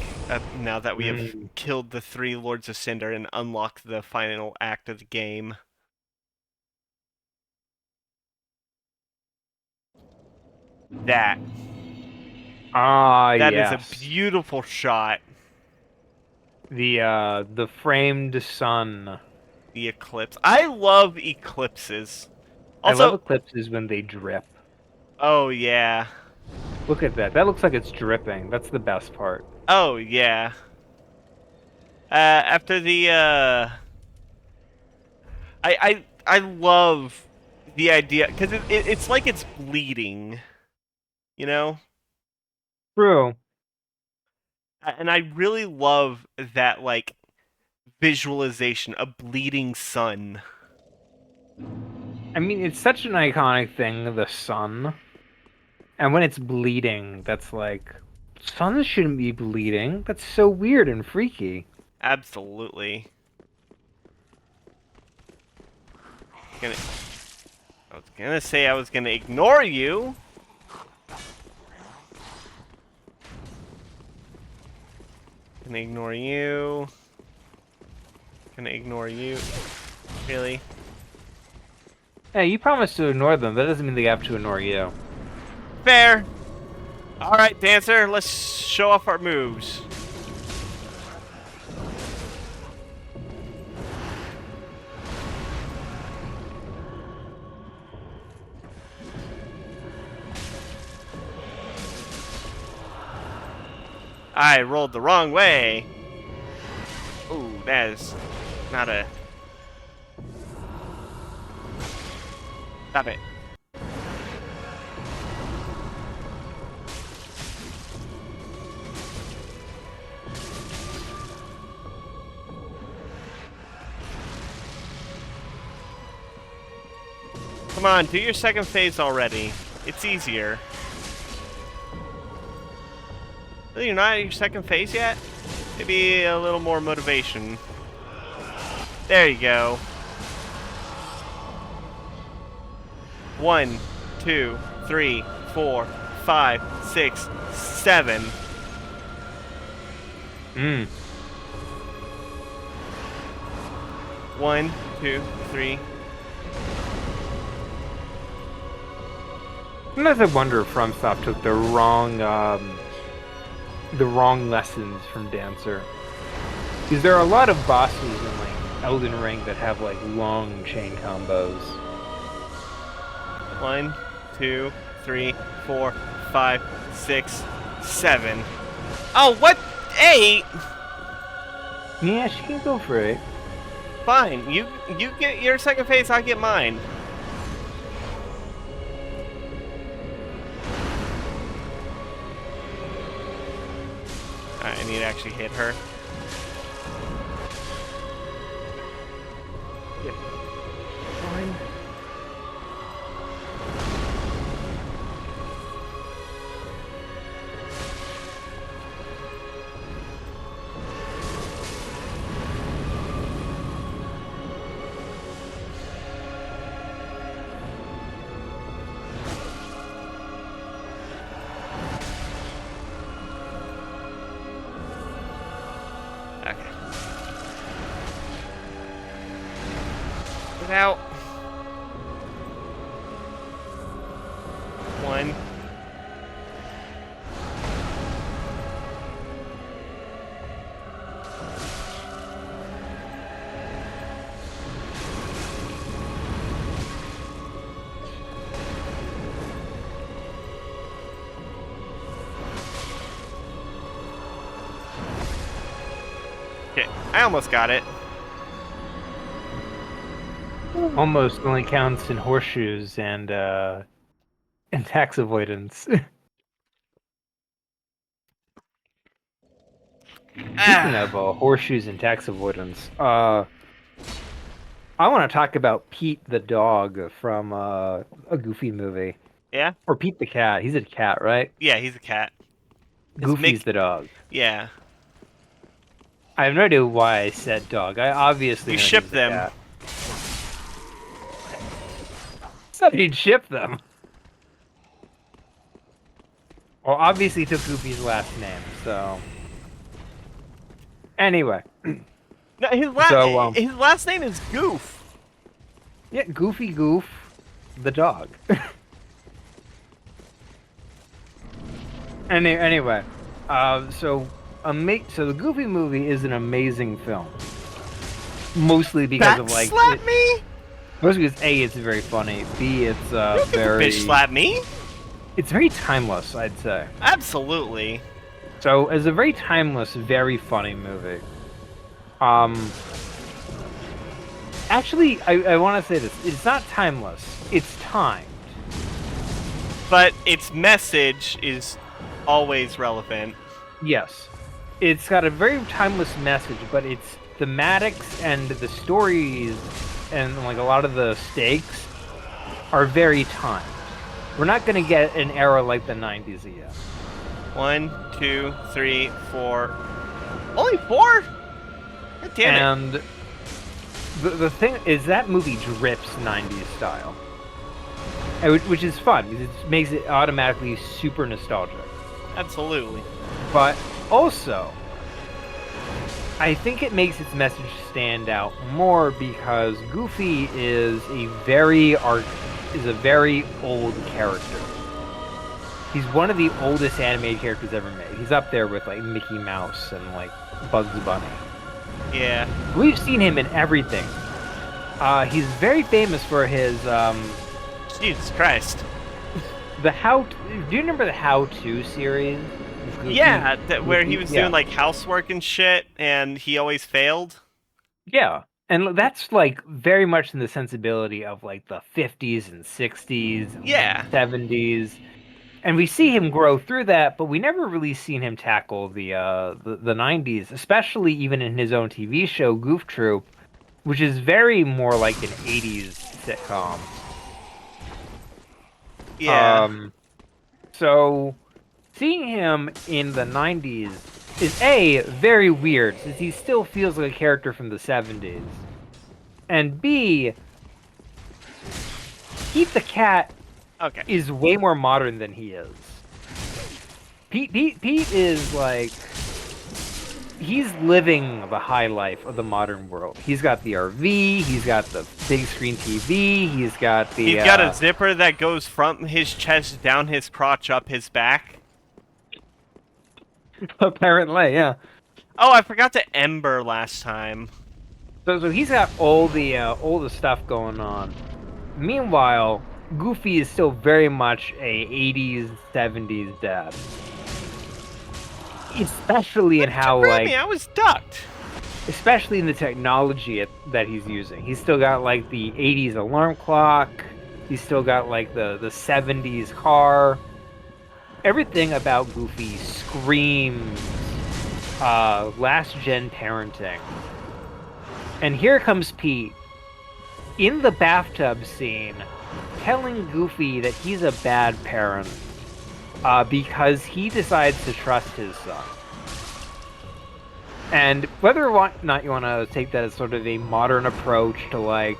now that we have killed the 3 Lords of Cinder and unlocked the final act of the game. That. Ah, That yes. is a beautiful shot. The framed sun. The eclipse. I love eclipses. Also, I love eclipses when they drip. oh yeah. Look at that. That looks like it's dripping. That's the best part. Oh yeah. After the I love the idea because it's like it's bleeding, you know. True. And I really love that like visualization, a bleeding sun. I mean, it's such an iconic thing, the sun. And when it's bleeding, that's like, suns shouldn't be bleeding. That's so weird and freaky. Absolutely. I was gonna say I was gonna ignore you. Gonna ignore you. Gonna ignore you. Really? Hey, you promised to ignore them. That doesn't mean they have to ignore you. Fair. Alright, Dancer, let's show off our moves. I rolled the wrong way. Ooh, that is not a... Stop it. Come on, do your second phase already. It's easier. Really, you're not at your second phase yet? Maybe a little more motivation. There you go. 1, 2, 3, 4, 5, 6, 7. 1, 2, 3. Sometimes I wonder if FromSoft took the wrong the wrong lessons from Dancer. Because there are a lot of bosses in like Elden Ring that have like long chain combos. 1, 2, 3, 4, 5, 6, 7. Oh, what? 8? Yeah, she can go for it. Fine. You get your second phase, I get mine. Alright, I need to actually hit her. Yep. Fine. Okay. Get out. 1. Okay, I almost got it. Almost only counts in horseshoes and tax avoidance. Speaking of horseshoes and tax avoidance, I want to talk about Pete the dog from a Goofy movie. Yeah? Or Pete the cat. He's a cat, right? Yeah, he's a cat. It's Goofy's Mick- the dog. Yeah. I have no idea why I said dog. I obviously You know ship he's the them. cat. Said he'd ship them. Well, obviously he took Goofy's last name, so. Anyway, No, So, his last name is Goof. yeah, Goofy Goof, the dog. Anyway, so the Goofy movie is an amazing film. Mostly because of like, slap me? mostly because A, it's very funny. B, it's You don't get to very, bitch slap me. it's very timeless, I'd say. Absolutely. So, as a very timeless, very funny movie. Actually, I want to say this. It's not timeless. It's timed. But its message is always relevant. Yes. It's got a very timeless message, but its thematics and the stories and like a lot of the stakes are very timed. We're not going to get an era like the 90s yet. 1, 2, 3, 4. Only 4? God damn it. And the thing is that movie drips 90s style. Which is fun, because it makes it automatically super nostalgic. Absolutely. But also, I think it makes its message stand out more because Goofy is a very old character. He's one of the oldest animated characters ever made. He's up there with like Mickey Mouse and like Bugs Bunny. Yeah. We've seen him in everything. He's very famous for his Jesus Christ. do you remember the How To series? with Goofy? Yeah, where he Goofy? was Yeah. doing like housework and shit, and he always failed. Yeah, and that's like very much in the sensibility of like the 50s and 60s and Yeah. 70s. And we see him grow through that, but we never really seen him tackle the 90s, especially even in his own TV show Goof Troop, which is very more like an 80s sitcom. Yeah. So seeing him in the 90s is A, very weird, since he still feels like a character from the 70s. And B, Pete the Cat Okay. is way more modern than he is. Pete is like, he's living the high life of the modern world. He's got the RV, he's got the big screen TV, he's got the... He's got a zipper that goes from his chest down his crotch up his back. Apparently, yeah. Oh, I forgot to Ember last time. So he's got all the stuff going on. Meanwhile, Goofy is still very much a 80s, 70s dad. Especially in how, Grab me, like, I was ducked. especially in the technology that he's using. He's still got, like, the 80s alarm clock. He's still got, like, the 70s car. Everything about Goofy screams last-gen parenting. And here comes Pete in the bathtub scene telling Goofy that he's a bad parent because he decides to trust his son. And whether or not you want to take that as sort of a modern approach to, like,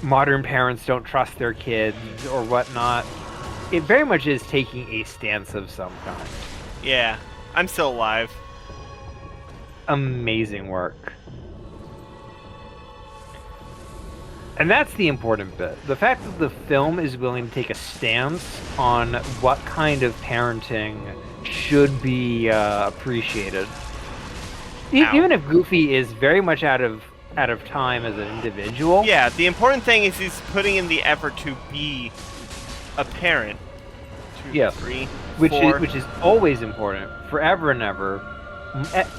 modern parents don't trust their kids or whatnot, it very much is taking a stance of some kind. Yeah, I'm still alive. Amazing work. And that's the important bit. The fact that the film is willing to take a stance on what kind of parenting should be appreciated. Ow. Even if Goofy is very much out of time as an individual. Yeah, the important thing is he's putting in the effort to be a parent. 2, Yes. 3, Which 4. is always important, forever and ever,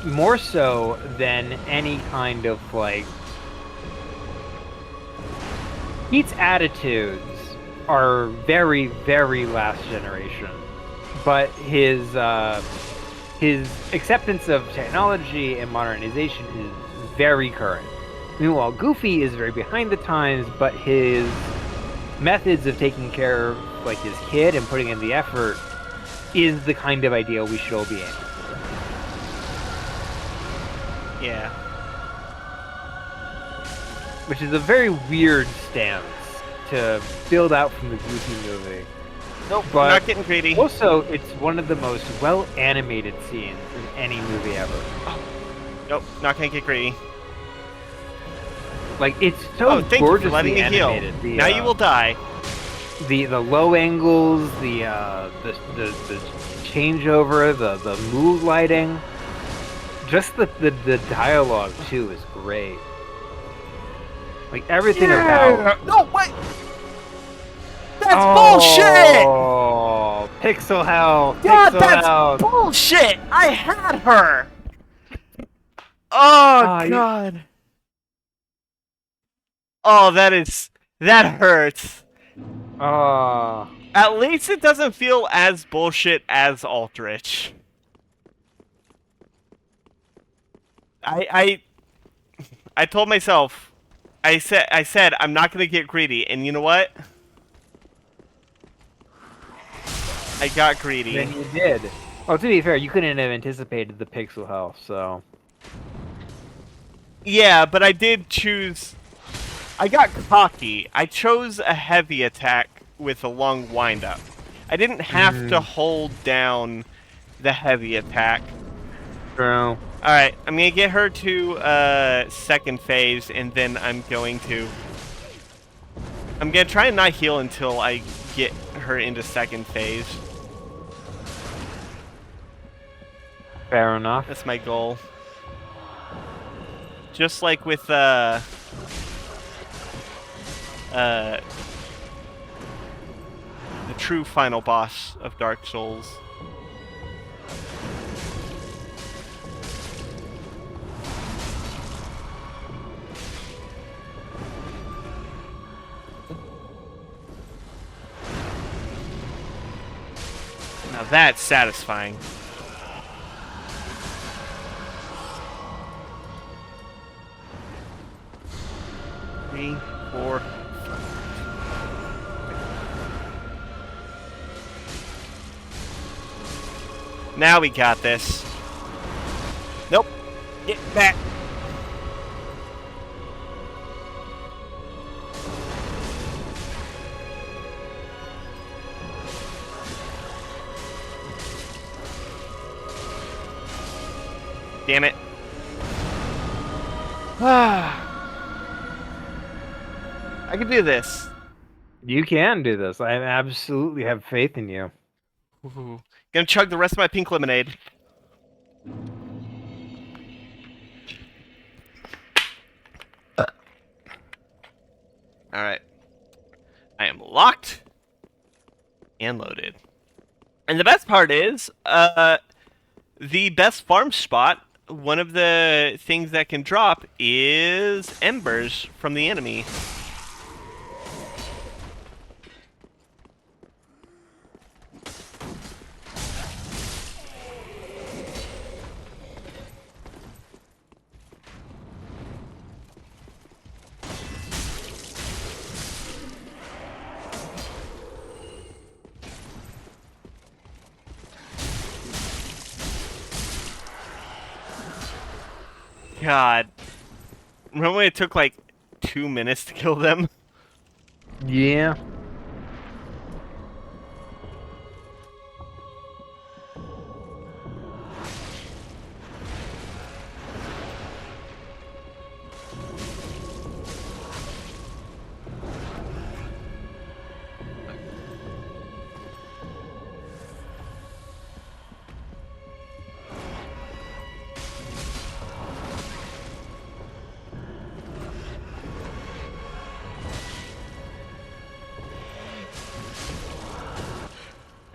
more so than any kind of, like, Pete's attitudes are very, very last generation, but his acceptance of technology and modernization is very current. Meanwhile, Goofy is very behind the times, but his methods of taking care of, like, his kid and putting in the effort is the kind of ideal we should all be aiming for. Yeah. Which is a very weird stance to build out from the Goofy movie. Nope, But not getting greedy. also, it's one of the most well-animated scenes in any movie ever. Nope, not gonna get greedy. Like, it's so Oh, thank you gorgeously for letting me heal. animated. Now you will die. The low angles, the changeover, the mood lighting, just the dialogue too is great. Like, everything about. No, what? That's bullshit! Oh, pixel hell! God, Pixel that's hell! bullshit! I had her! Oh, Ah, God. Oh, that hurts. Oh. At least it doesn't feel as bullshit as Aldrich. I told myself, I said I'm not gonna get greedy, and you know what? I got greedy. Then you did. Oh, to be fair, you couldn't have anticipated the pixel hell, so. Yeah, but I did choose. I got cocky. I chose a heavy attack with a long windup. I didn't have to hold down the heavy attack. True. Alright, I'm gonna get her to second phase, and then I'm gonna try and not heal until I get her into second phase. Fair enough. That's my goal. Just like with the true final boss of Dark Souls. Now that's satisfying. Three, 4. Now we got this. Nope. Get back. Damn it. I can do this. You can do this. I absolutely have faith in you. Ooh. Gonna chug the rest of my pink lemonade. Alright. I am locked and loaded. And the best part is, the best farm spot, one of the things that can drop is embers from the enemy. God. Remember when it took like 2 minutes to kill them? Yeah.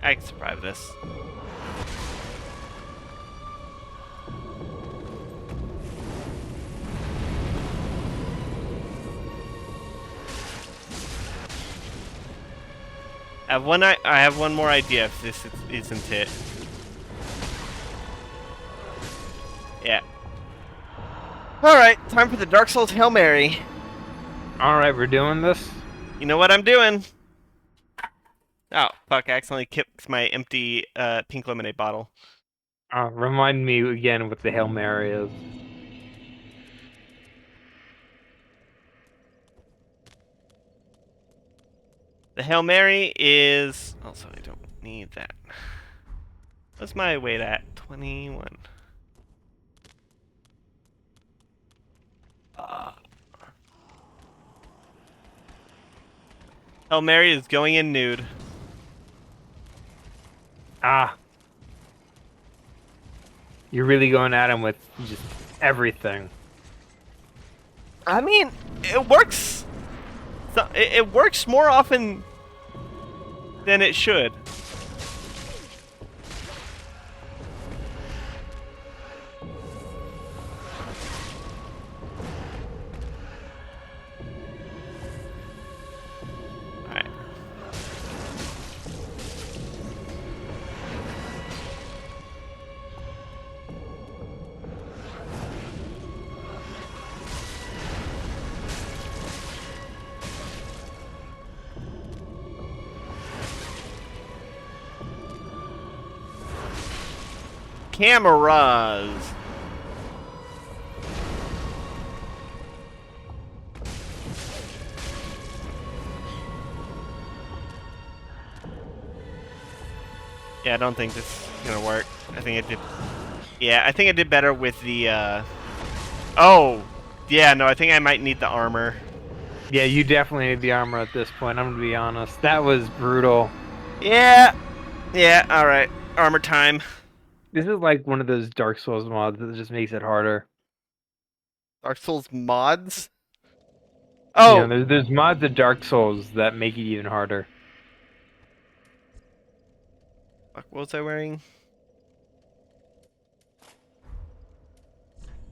I can survive this. I have one more idea if this isn't it. Yeah. Alright, time for the Dark Souls Hail Mary. Alright, we're doing this. You know what I'm doing? Oh, fuck, I accidentally kicked my empty pink lemonade bottle. Remind me again what the Hail Mary is. The Hail Mary is... Also, I don't need that. What's my weight at? 21. Hail Mary is going in nude. Ah. You're really going at him with just everything. I mean, it works. So, it works more often than it should. Alright. Cameras. Yeah, I don't think this is gonna work. I think it did. Yeah, I think I did better with the. Oh, yeah. No, I think I might need the armor. Yeah, you definitely need the armor at this point, I'm gonna be honest. That was brutal. Yeah. Yeah. All right. Armor time. This is like one of those Dark Souls mods that just makes it harder. Dark Souls mods. You Oh, know, there's mods of Dark Souls that make it even harder. fuck, what was I wearing?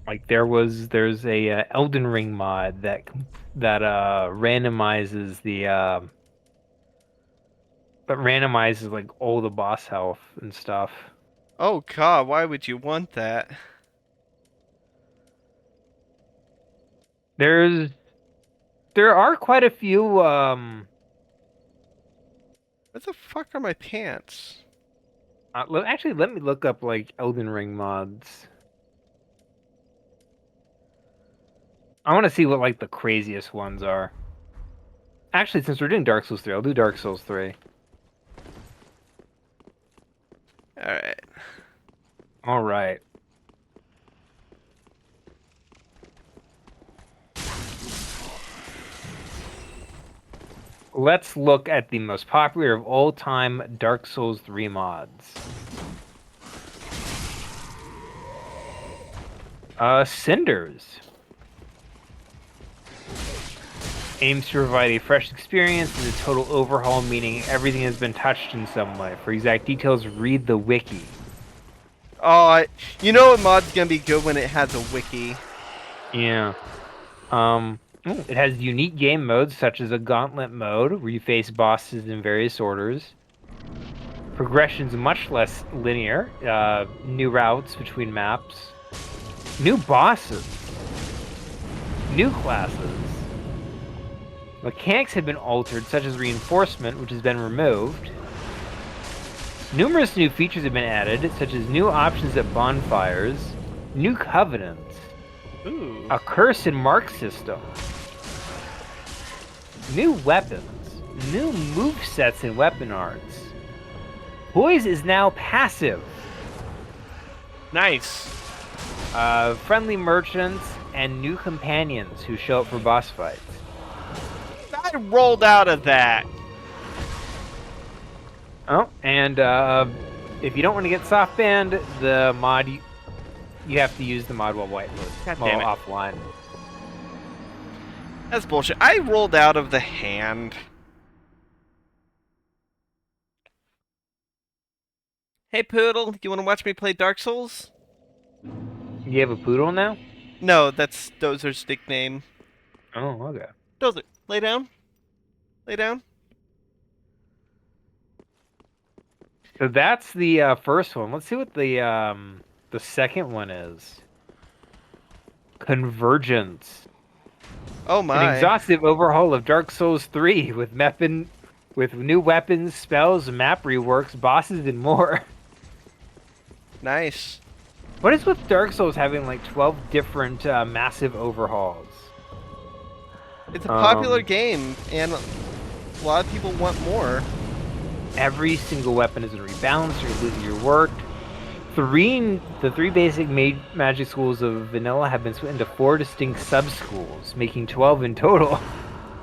Like there's a Elden Ring mod that randomizes like all the boss health and stuff. Oh God, why would you want that? There are quite a few Where the fuck are my pants? actually let me look up like Elden Ring mods. I want to see what like the craziest ones are. Actually, since we're doing Dark Souls 3, I'll do Dark Souls 3. All right. All right. Let's look at the most popular of all time Dark Souls 3 mods. Cinders. Aims to provide a fresh experience and a total overhaul, meaning everything has been touched in some way. For exact details, read the wiki. Oh, you know a mod's gonna be good when it has a wiki. Yeah. It has unique game modes such as a gauntlet mode where you face bosses in various orders. Progression's much less linear. New routes between maps. New bosses. New classes. Mechanics have been altered, such as reinforcement, which has been removed. Numerous new features have been added, such as new options at bonfires, new covenants, Ooh. a curse and mark system, new weapons, new movesets and weapon arts. Poise is now passive. Nice. Friendly merchants and new companions who show up for boss fights. I rolled out of that. Oh, and if you don't want to get soft banned, the mod you have to use the mod while God damn it. offline. That's bullshit. I rolled out of the hand. Hey, Poodle, you want to watch me play Dark Souls? You have a poodle now? No, that's Dozer's nickname. Oh, okay. Dozer, lay down. Lay down. So that's the first one. Let's see what the second one is. Convergence. Oh An my. exhaustive overhaul of Dark Souls 3 with new weapons, spells, map reworks, bosses, and more. Nice. What is with Dark Souls having like 12 different massive overhauls? It's a popular game, and a lot of people want more. Every single weapon is rebalanced, you're losing your work. The three basic magic schools of vanilla have been split into 4 distinct sub-schools, making 12 in total.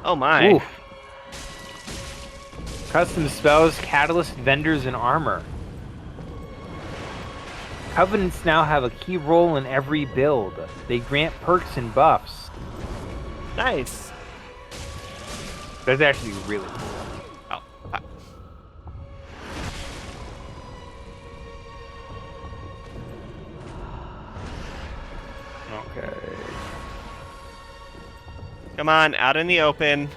Oh my. Oof. Custom spells, catalyst, vendors, and armor. Covenants now have a key role in every build. They grant perks and buffs. Nice. That's actually really cool. Oh. Okay. Come on, out in the open.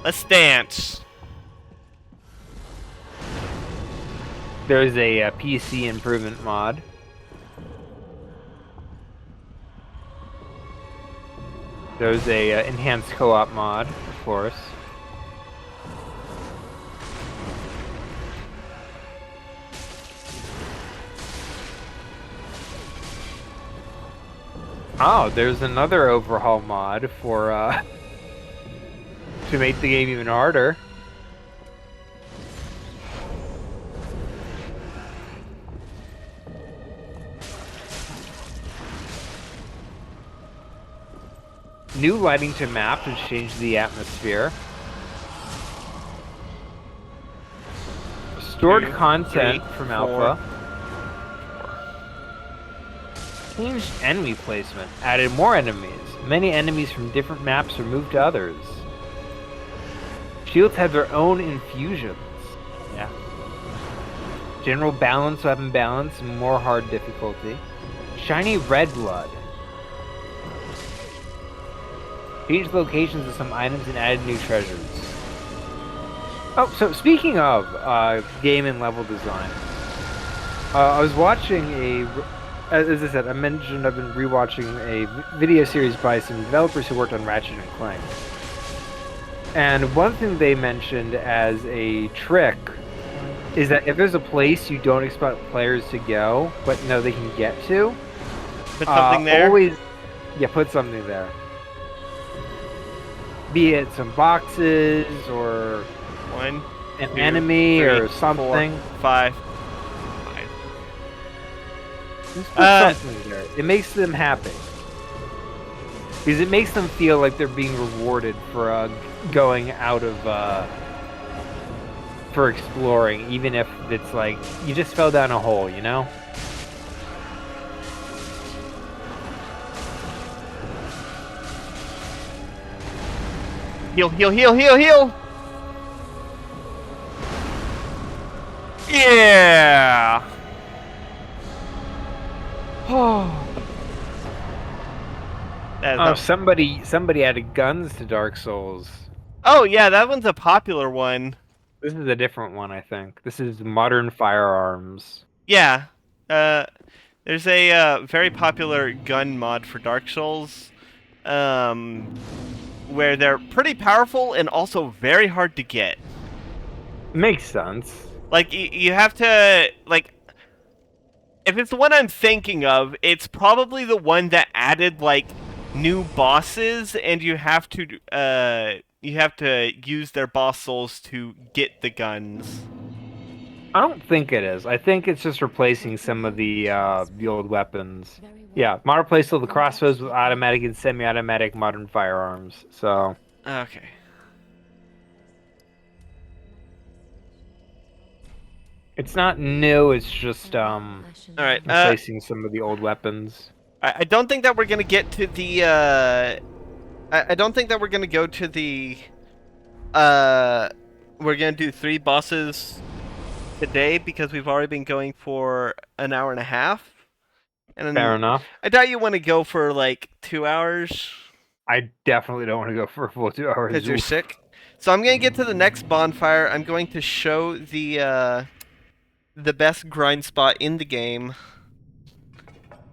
Let's dance. There's a PC improvement mod. There's a enhanced co-op mod, of course. Oh, there's another overhaul mod for to make the game even harder. New lighting to map has changed the atmosphere. Stored 2, content 3, from 4. Alpha. Changed enemy placement. Added more enemies. Many enemies from different maps are moved to others. Shields have their own infusions. Yeah. General balance, weapon balance, more hard difficulty. Shiny red blood. Changed locations of some items and added new treasures. Oh, so speaking of game and level design, I was watching as I said, I mentioned I've been rewatching a video series by some developers who worked on Ratchet and Clank. And one thing they mentioned as a trick is that if there's a place you don't expect players to go, but no, they can get to, Put something there. always, put something there. Be it some boxes or 1, an 2, enemy 3, or something. 4, 5. Just put something there. It makes them happy. Because it makes them feel like they're being rewarded for going out of for exploring, even if it's like you just fell down a hole, you know? Heal, heal, heal, heal, heal! Yeah! Oh. That is Oh, not... somebody added guns to Dark Souls. Oh, yeah, that one's a popular one. This is a different one, I think. This is modern firearms. Yeah. There's a very popular gun mod for Dark Souls, where they're pretty powerful and also very hard to get. Makes sense. Like, you have to, like, if it's the one I'm thinking of, it's probably the one that added, like, new bosses, and you have to use their boss souls to get the guns. I don't think it is. I think it's just replacing some of the old weapons. Yeah, modern playstyle of the crossbows with automatic and semi-automatic modern firearms. So Okay. it's not new. It's just Alright, replacing some of the old weapons. I don't think that we're gonna get to the, I don't think that we're gonna go to the, we're gonna do 3 bosses today because we've already been going for an hour and a half. And then Fair enough. I doubt you want to go for like 2 hours I definitely don't want to go for a full 2 hours. because you're Oof. sick. So I'm gonna get to the next bonfire. I'm going to show the best grind spot in the game,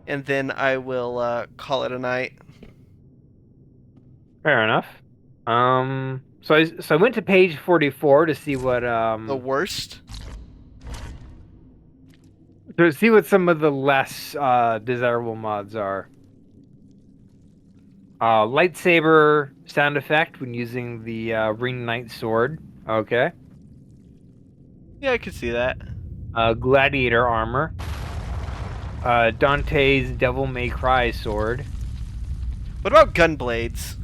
and then I will call it a night. Fair enough. So I went to page 44 to see what The worst. to see what some of the less desirable mods are. Lightsaber sound effect when using the Ring Knight sword. Okay. Yeah, I could see that. Gladiator armor. Dante's Devil May Cry sword. What about gun blades?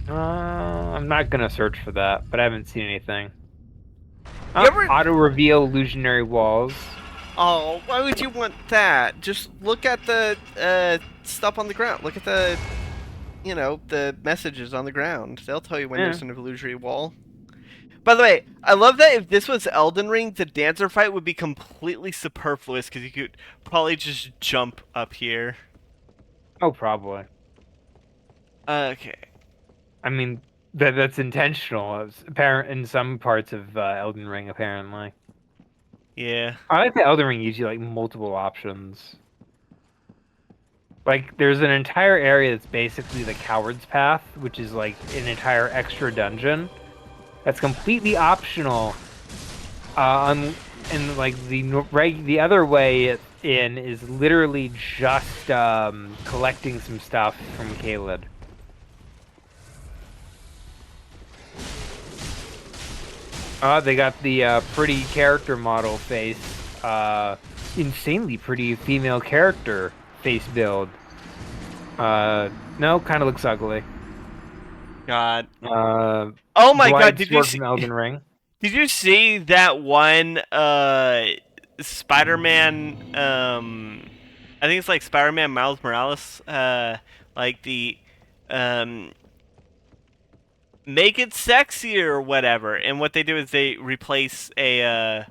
I'm not gonna search for that, but I haven't seen anything. You ever- Auto reveal illusionary walls. Oh, why would you want that? Just look at the stuff on the ground. Look at the, you know, the messages on the ground. They'll tell you when Yeah. there's an illusory wall. By the way, I love that if this was Elden Ring, the dancer fight would be completely superfluous because you could probably just jump up here. Oh, probably. Okay. I mean, that's intentional. It's apparent in some parts of Elden Ring, apparently. Yeah. I like that Elden Ring gives you like multiple options. Like, there's an entire area that's basically the Coward's Path, which is like an entire extra dungeon that's completely optional. And like the other way in is literally just collecting some stuff from Caelid. They got the pretty character model face. Insanely pretty female character face build. No, kind of looks ugly. God. Oh Oh my God! Did you sword see? from Elden Ring? Did you see that one? Spider-Man. I think it's like Spider-Man Miles Morales. Like the, make it sexier or whatever. And what they do is they replace they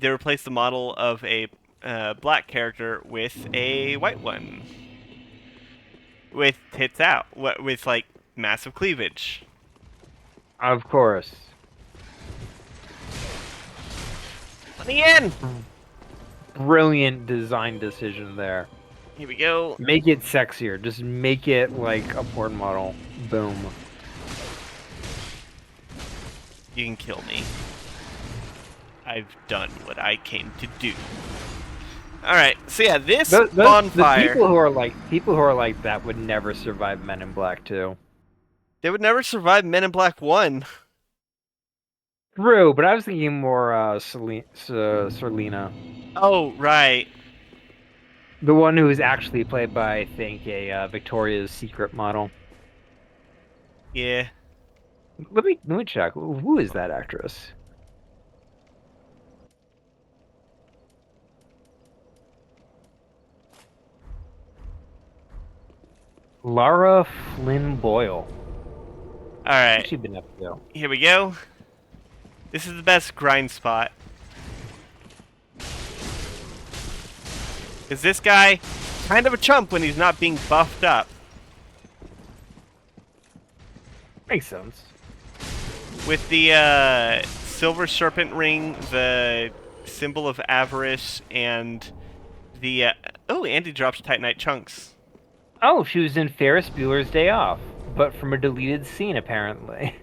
replace the model of a black character with a white one, with tits out, with like massive cleavage. Of course. Let me in. Brilliant design decision there. Here we go. Make it sexier. Just make it like a porn model. Boom. You can kill me. I've done what I came to do. All right. So yeah, this bonfire. The people who are like that would never survive Men in Black 2. They would never survive Men in Black 1. True, but I was thinking more Serlina. Oh, right. The one who is actually played by, I think, a Victoria's Secret model. Yeah. Let me check. Who is that actress? Lara Flynn Boyle. Alright, What's she been up to? here we go. This is the best grind spot. Is this guy kind of a chump when he's not being buffed up? Makes sense. With the silver serpent ring, the symbol of avarice, and the oh, Andy drops Titanite chunks. Oh, she was in Ferris Bueller's Day Off, but from a deleted scene apparently.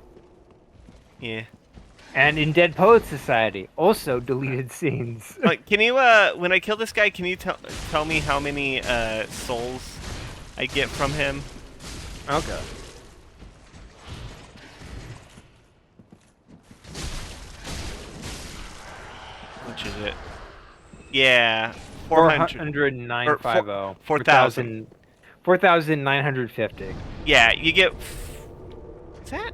Yeah. And in Dead Poets Society, also deleted scenes. Like, can you when I kill this guy, can you tell me how many souls I get from him? Okay. How much is it? Yeah, 400. 40950. 4,000. 4,950. Yeah, you get. Is that?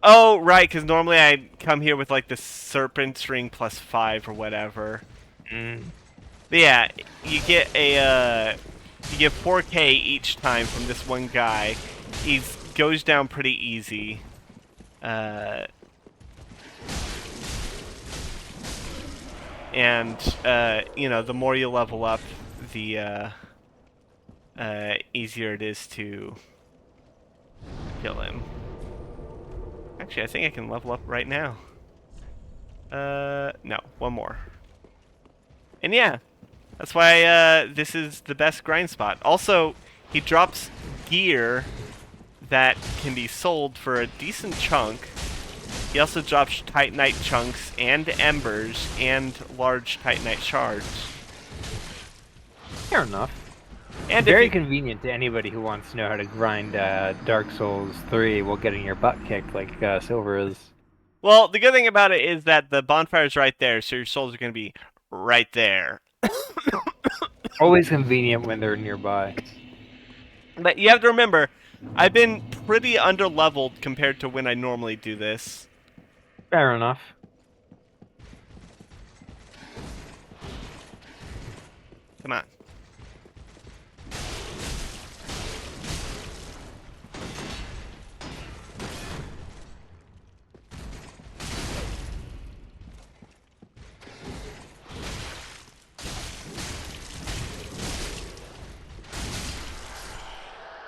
Oh, right, because normally I come here with like the serpent ring plus 5 or whatever. Mm. But yeah, you get a you get 4K each time from this one guy. He goes down pretty easy. And you know, the more you level up, the easier it is to kill him. Actually, I think I can level up right now. No, one more. And yeah, that's why this is the best grind spot. Also, he drops gear that can be sold for a decent chunk. He also drops Titanite chunks and embers and large Titanite shards. Fair enough. And Very if you, convenient to anybody who wants to know how to grind Dark Souls 3 while getting your butt kicked like Silver is. well, the good thing about it is that the bonfire's right there, so your souls are going to be right there. Always convenient when they're nearby. But you have to remember, I've been pretty underleveled compared to when I normally do this. Fair enough. Come on.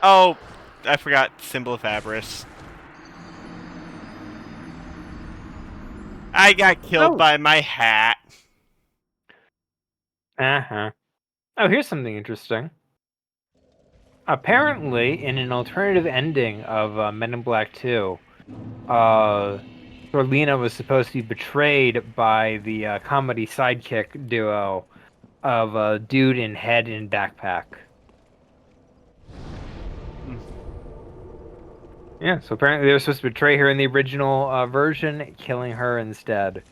Oh, I forgot symbol of avarice. I got killed by my hat. Uh-huh. Oh, here's something interesting. Apparently, in an alternative ending of Men in Black 2, Orlina was supposed to be betrayed by the comedy sidekick duo of a dude in head and backpack. Yeah, so apparently they were supposed to betray her in the original version, killing her instead.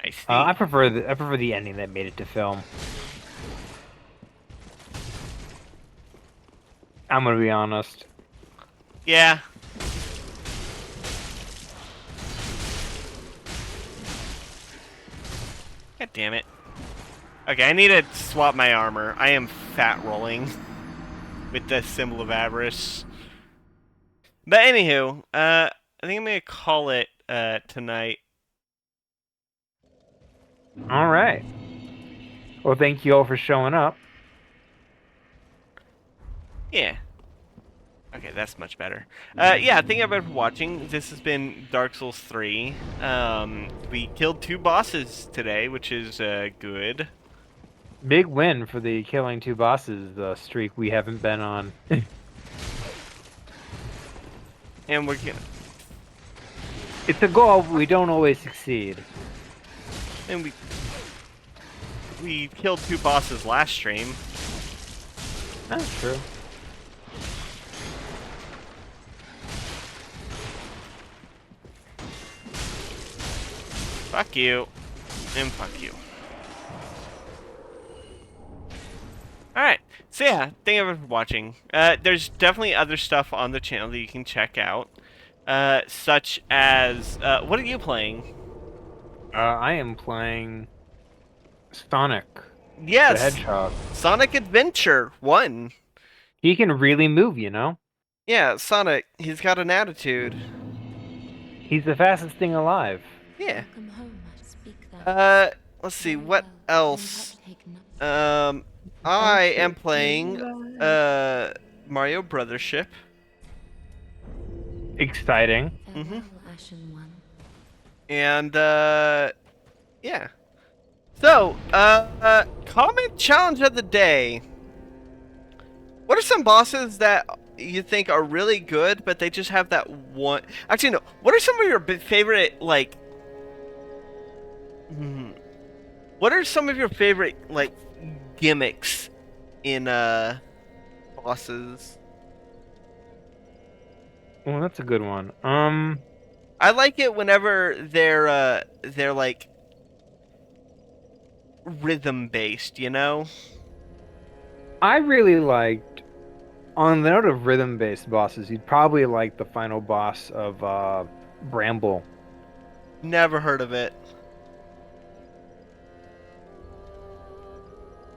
I see. I prefer the ending that made it to film. I'm gonna be honest. Yeah. God damn it. Okay, I need to swap my armor. I am fat rolling with the symbol of avarice. But anywho, I think I'm gonna call it tonight. All right. Well, thank you all for showing up. Yeah. Okay, that's much better. Yeah, thank everybody for watching. This has been Dark Souls 3. We killed 2 bosses today, which is good. Big win for the killing 2 bosses streak we haven't been on. And we're gonna... It's a goal, but we don't always succeed. And we killed 2 bosses last stream. That's true. Fuck you. And fuck you. Alright, so yeah, thank you everyone for watching. There's definitely other stuff on the channel that you can check out. Such as, what are you playing? I am playing Sonic Yes! the Hedgehog. Sonic Adventure 1. He can really move, you know? Yeah, Sonic, he's got an attitude. He's the fastest thing alive. Yeah. Welcome home, I speak that. Let's see, Very what well, else? then take note. I am playing, Mario Brothership. Exciting. Farewell, Ashen One. And, yeah. So, comment challenge of the day. What are some bosses that you think are really good, but they just have that one... Actually, no. What are some of your favorite, like... What are some of your favorite, like, gimmicks in, bosses? Well, that's a good one. I like it whenever they're like rhythm based, you know? I really liked, on the note of rhythm-based bosses, you'd probably like the final boss of Bramble. Never heard of it.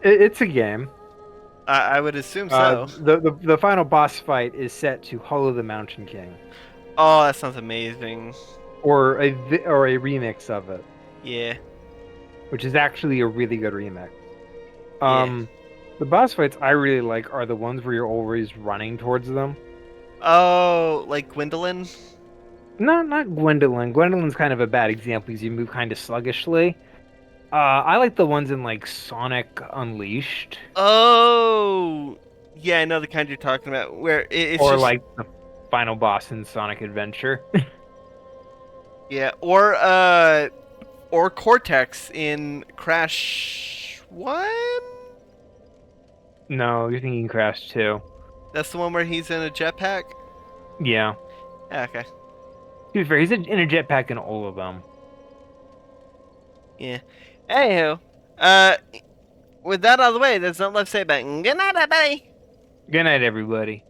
It's a game. I would assume so. The final boss fight is set to Hollow the Mountain King, Oh, that sounds amazing. or a remix of it, Yeah. which is actually a really good remix. Yeah. The boss fights I really like are the ones where you're always running towards them. Oh, like Gwendolyn? No, not Gwendolyn. Gwendolyn's kind of a bad example because you move kind of sluggishly. I like the ones in like Sonic Unleashed, Oh, yeah, I know the kind you're talking about. Where it's or just like the final boss in Sonic Adventure. yeah, or Cortex in Crash 1. No, you're thinking Crash 2. That's the one where he's in a jetpack. Yeah. Yeah, okay. To be fair, he's in a jetpack in all of them. Yeah. Anywho, with that out of the way, there's nothing left to say about it. Good night, everybody. Good night, everybody.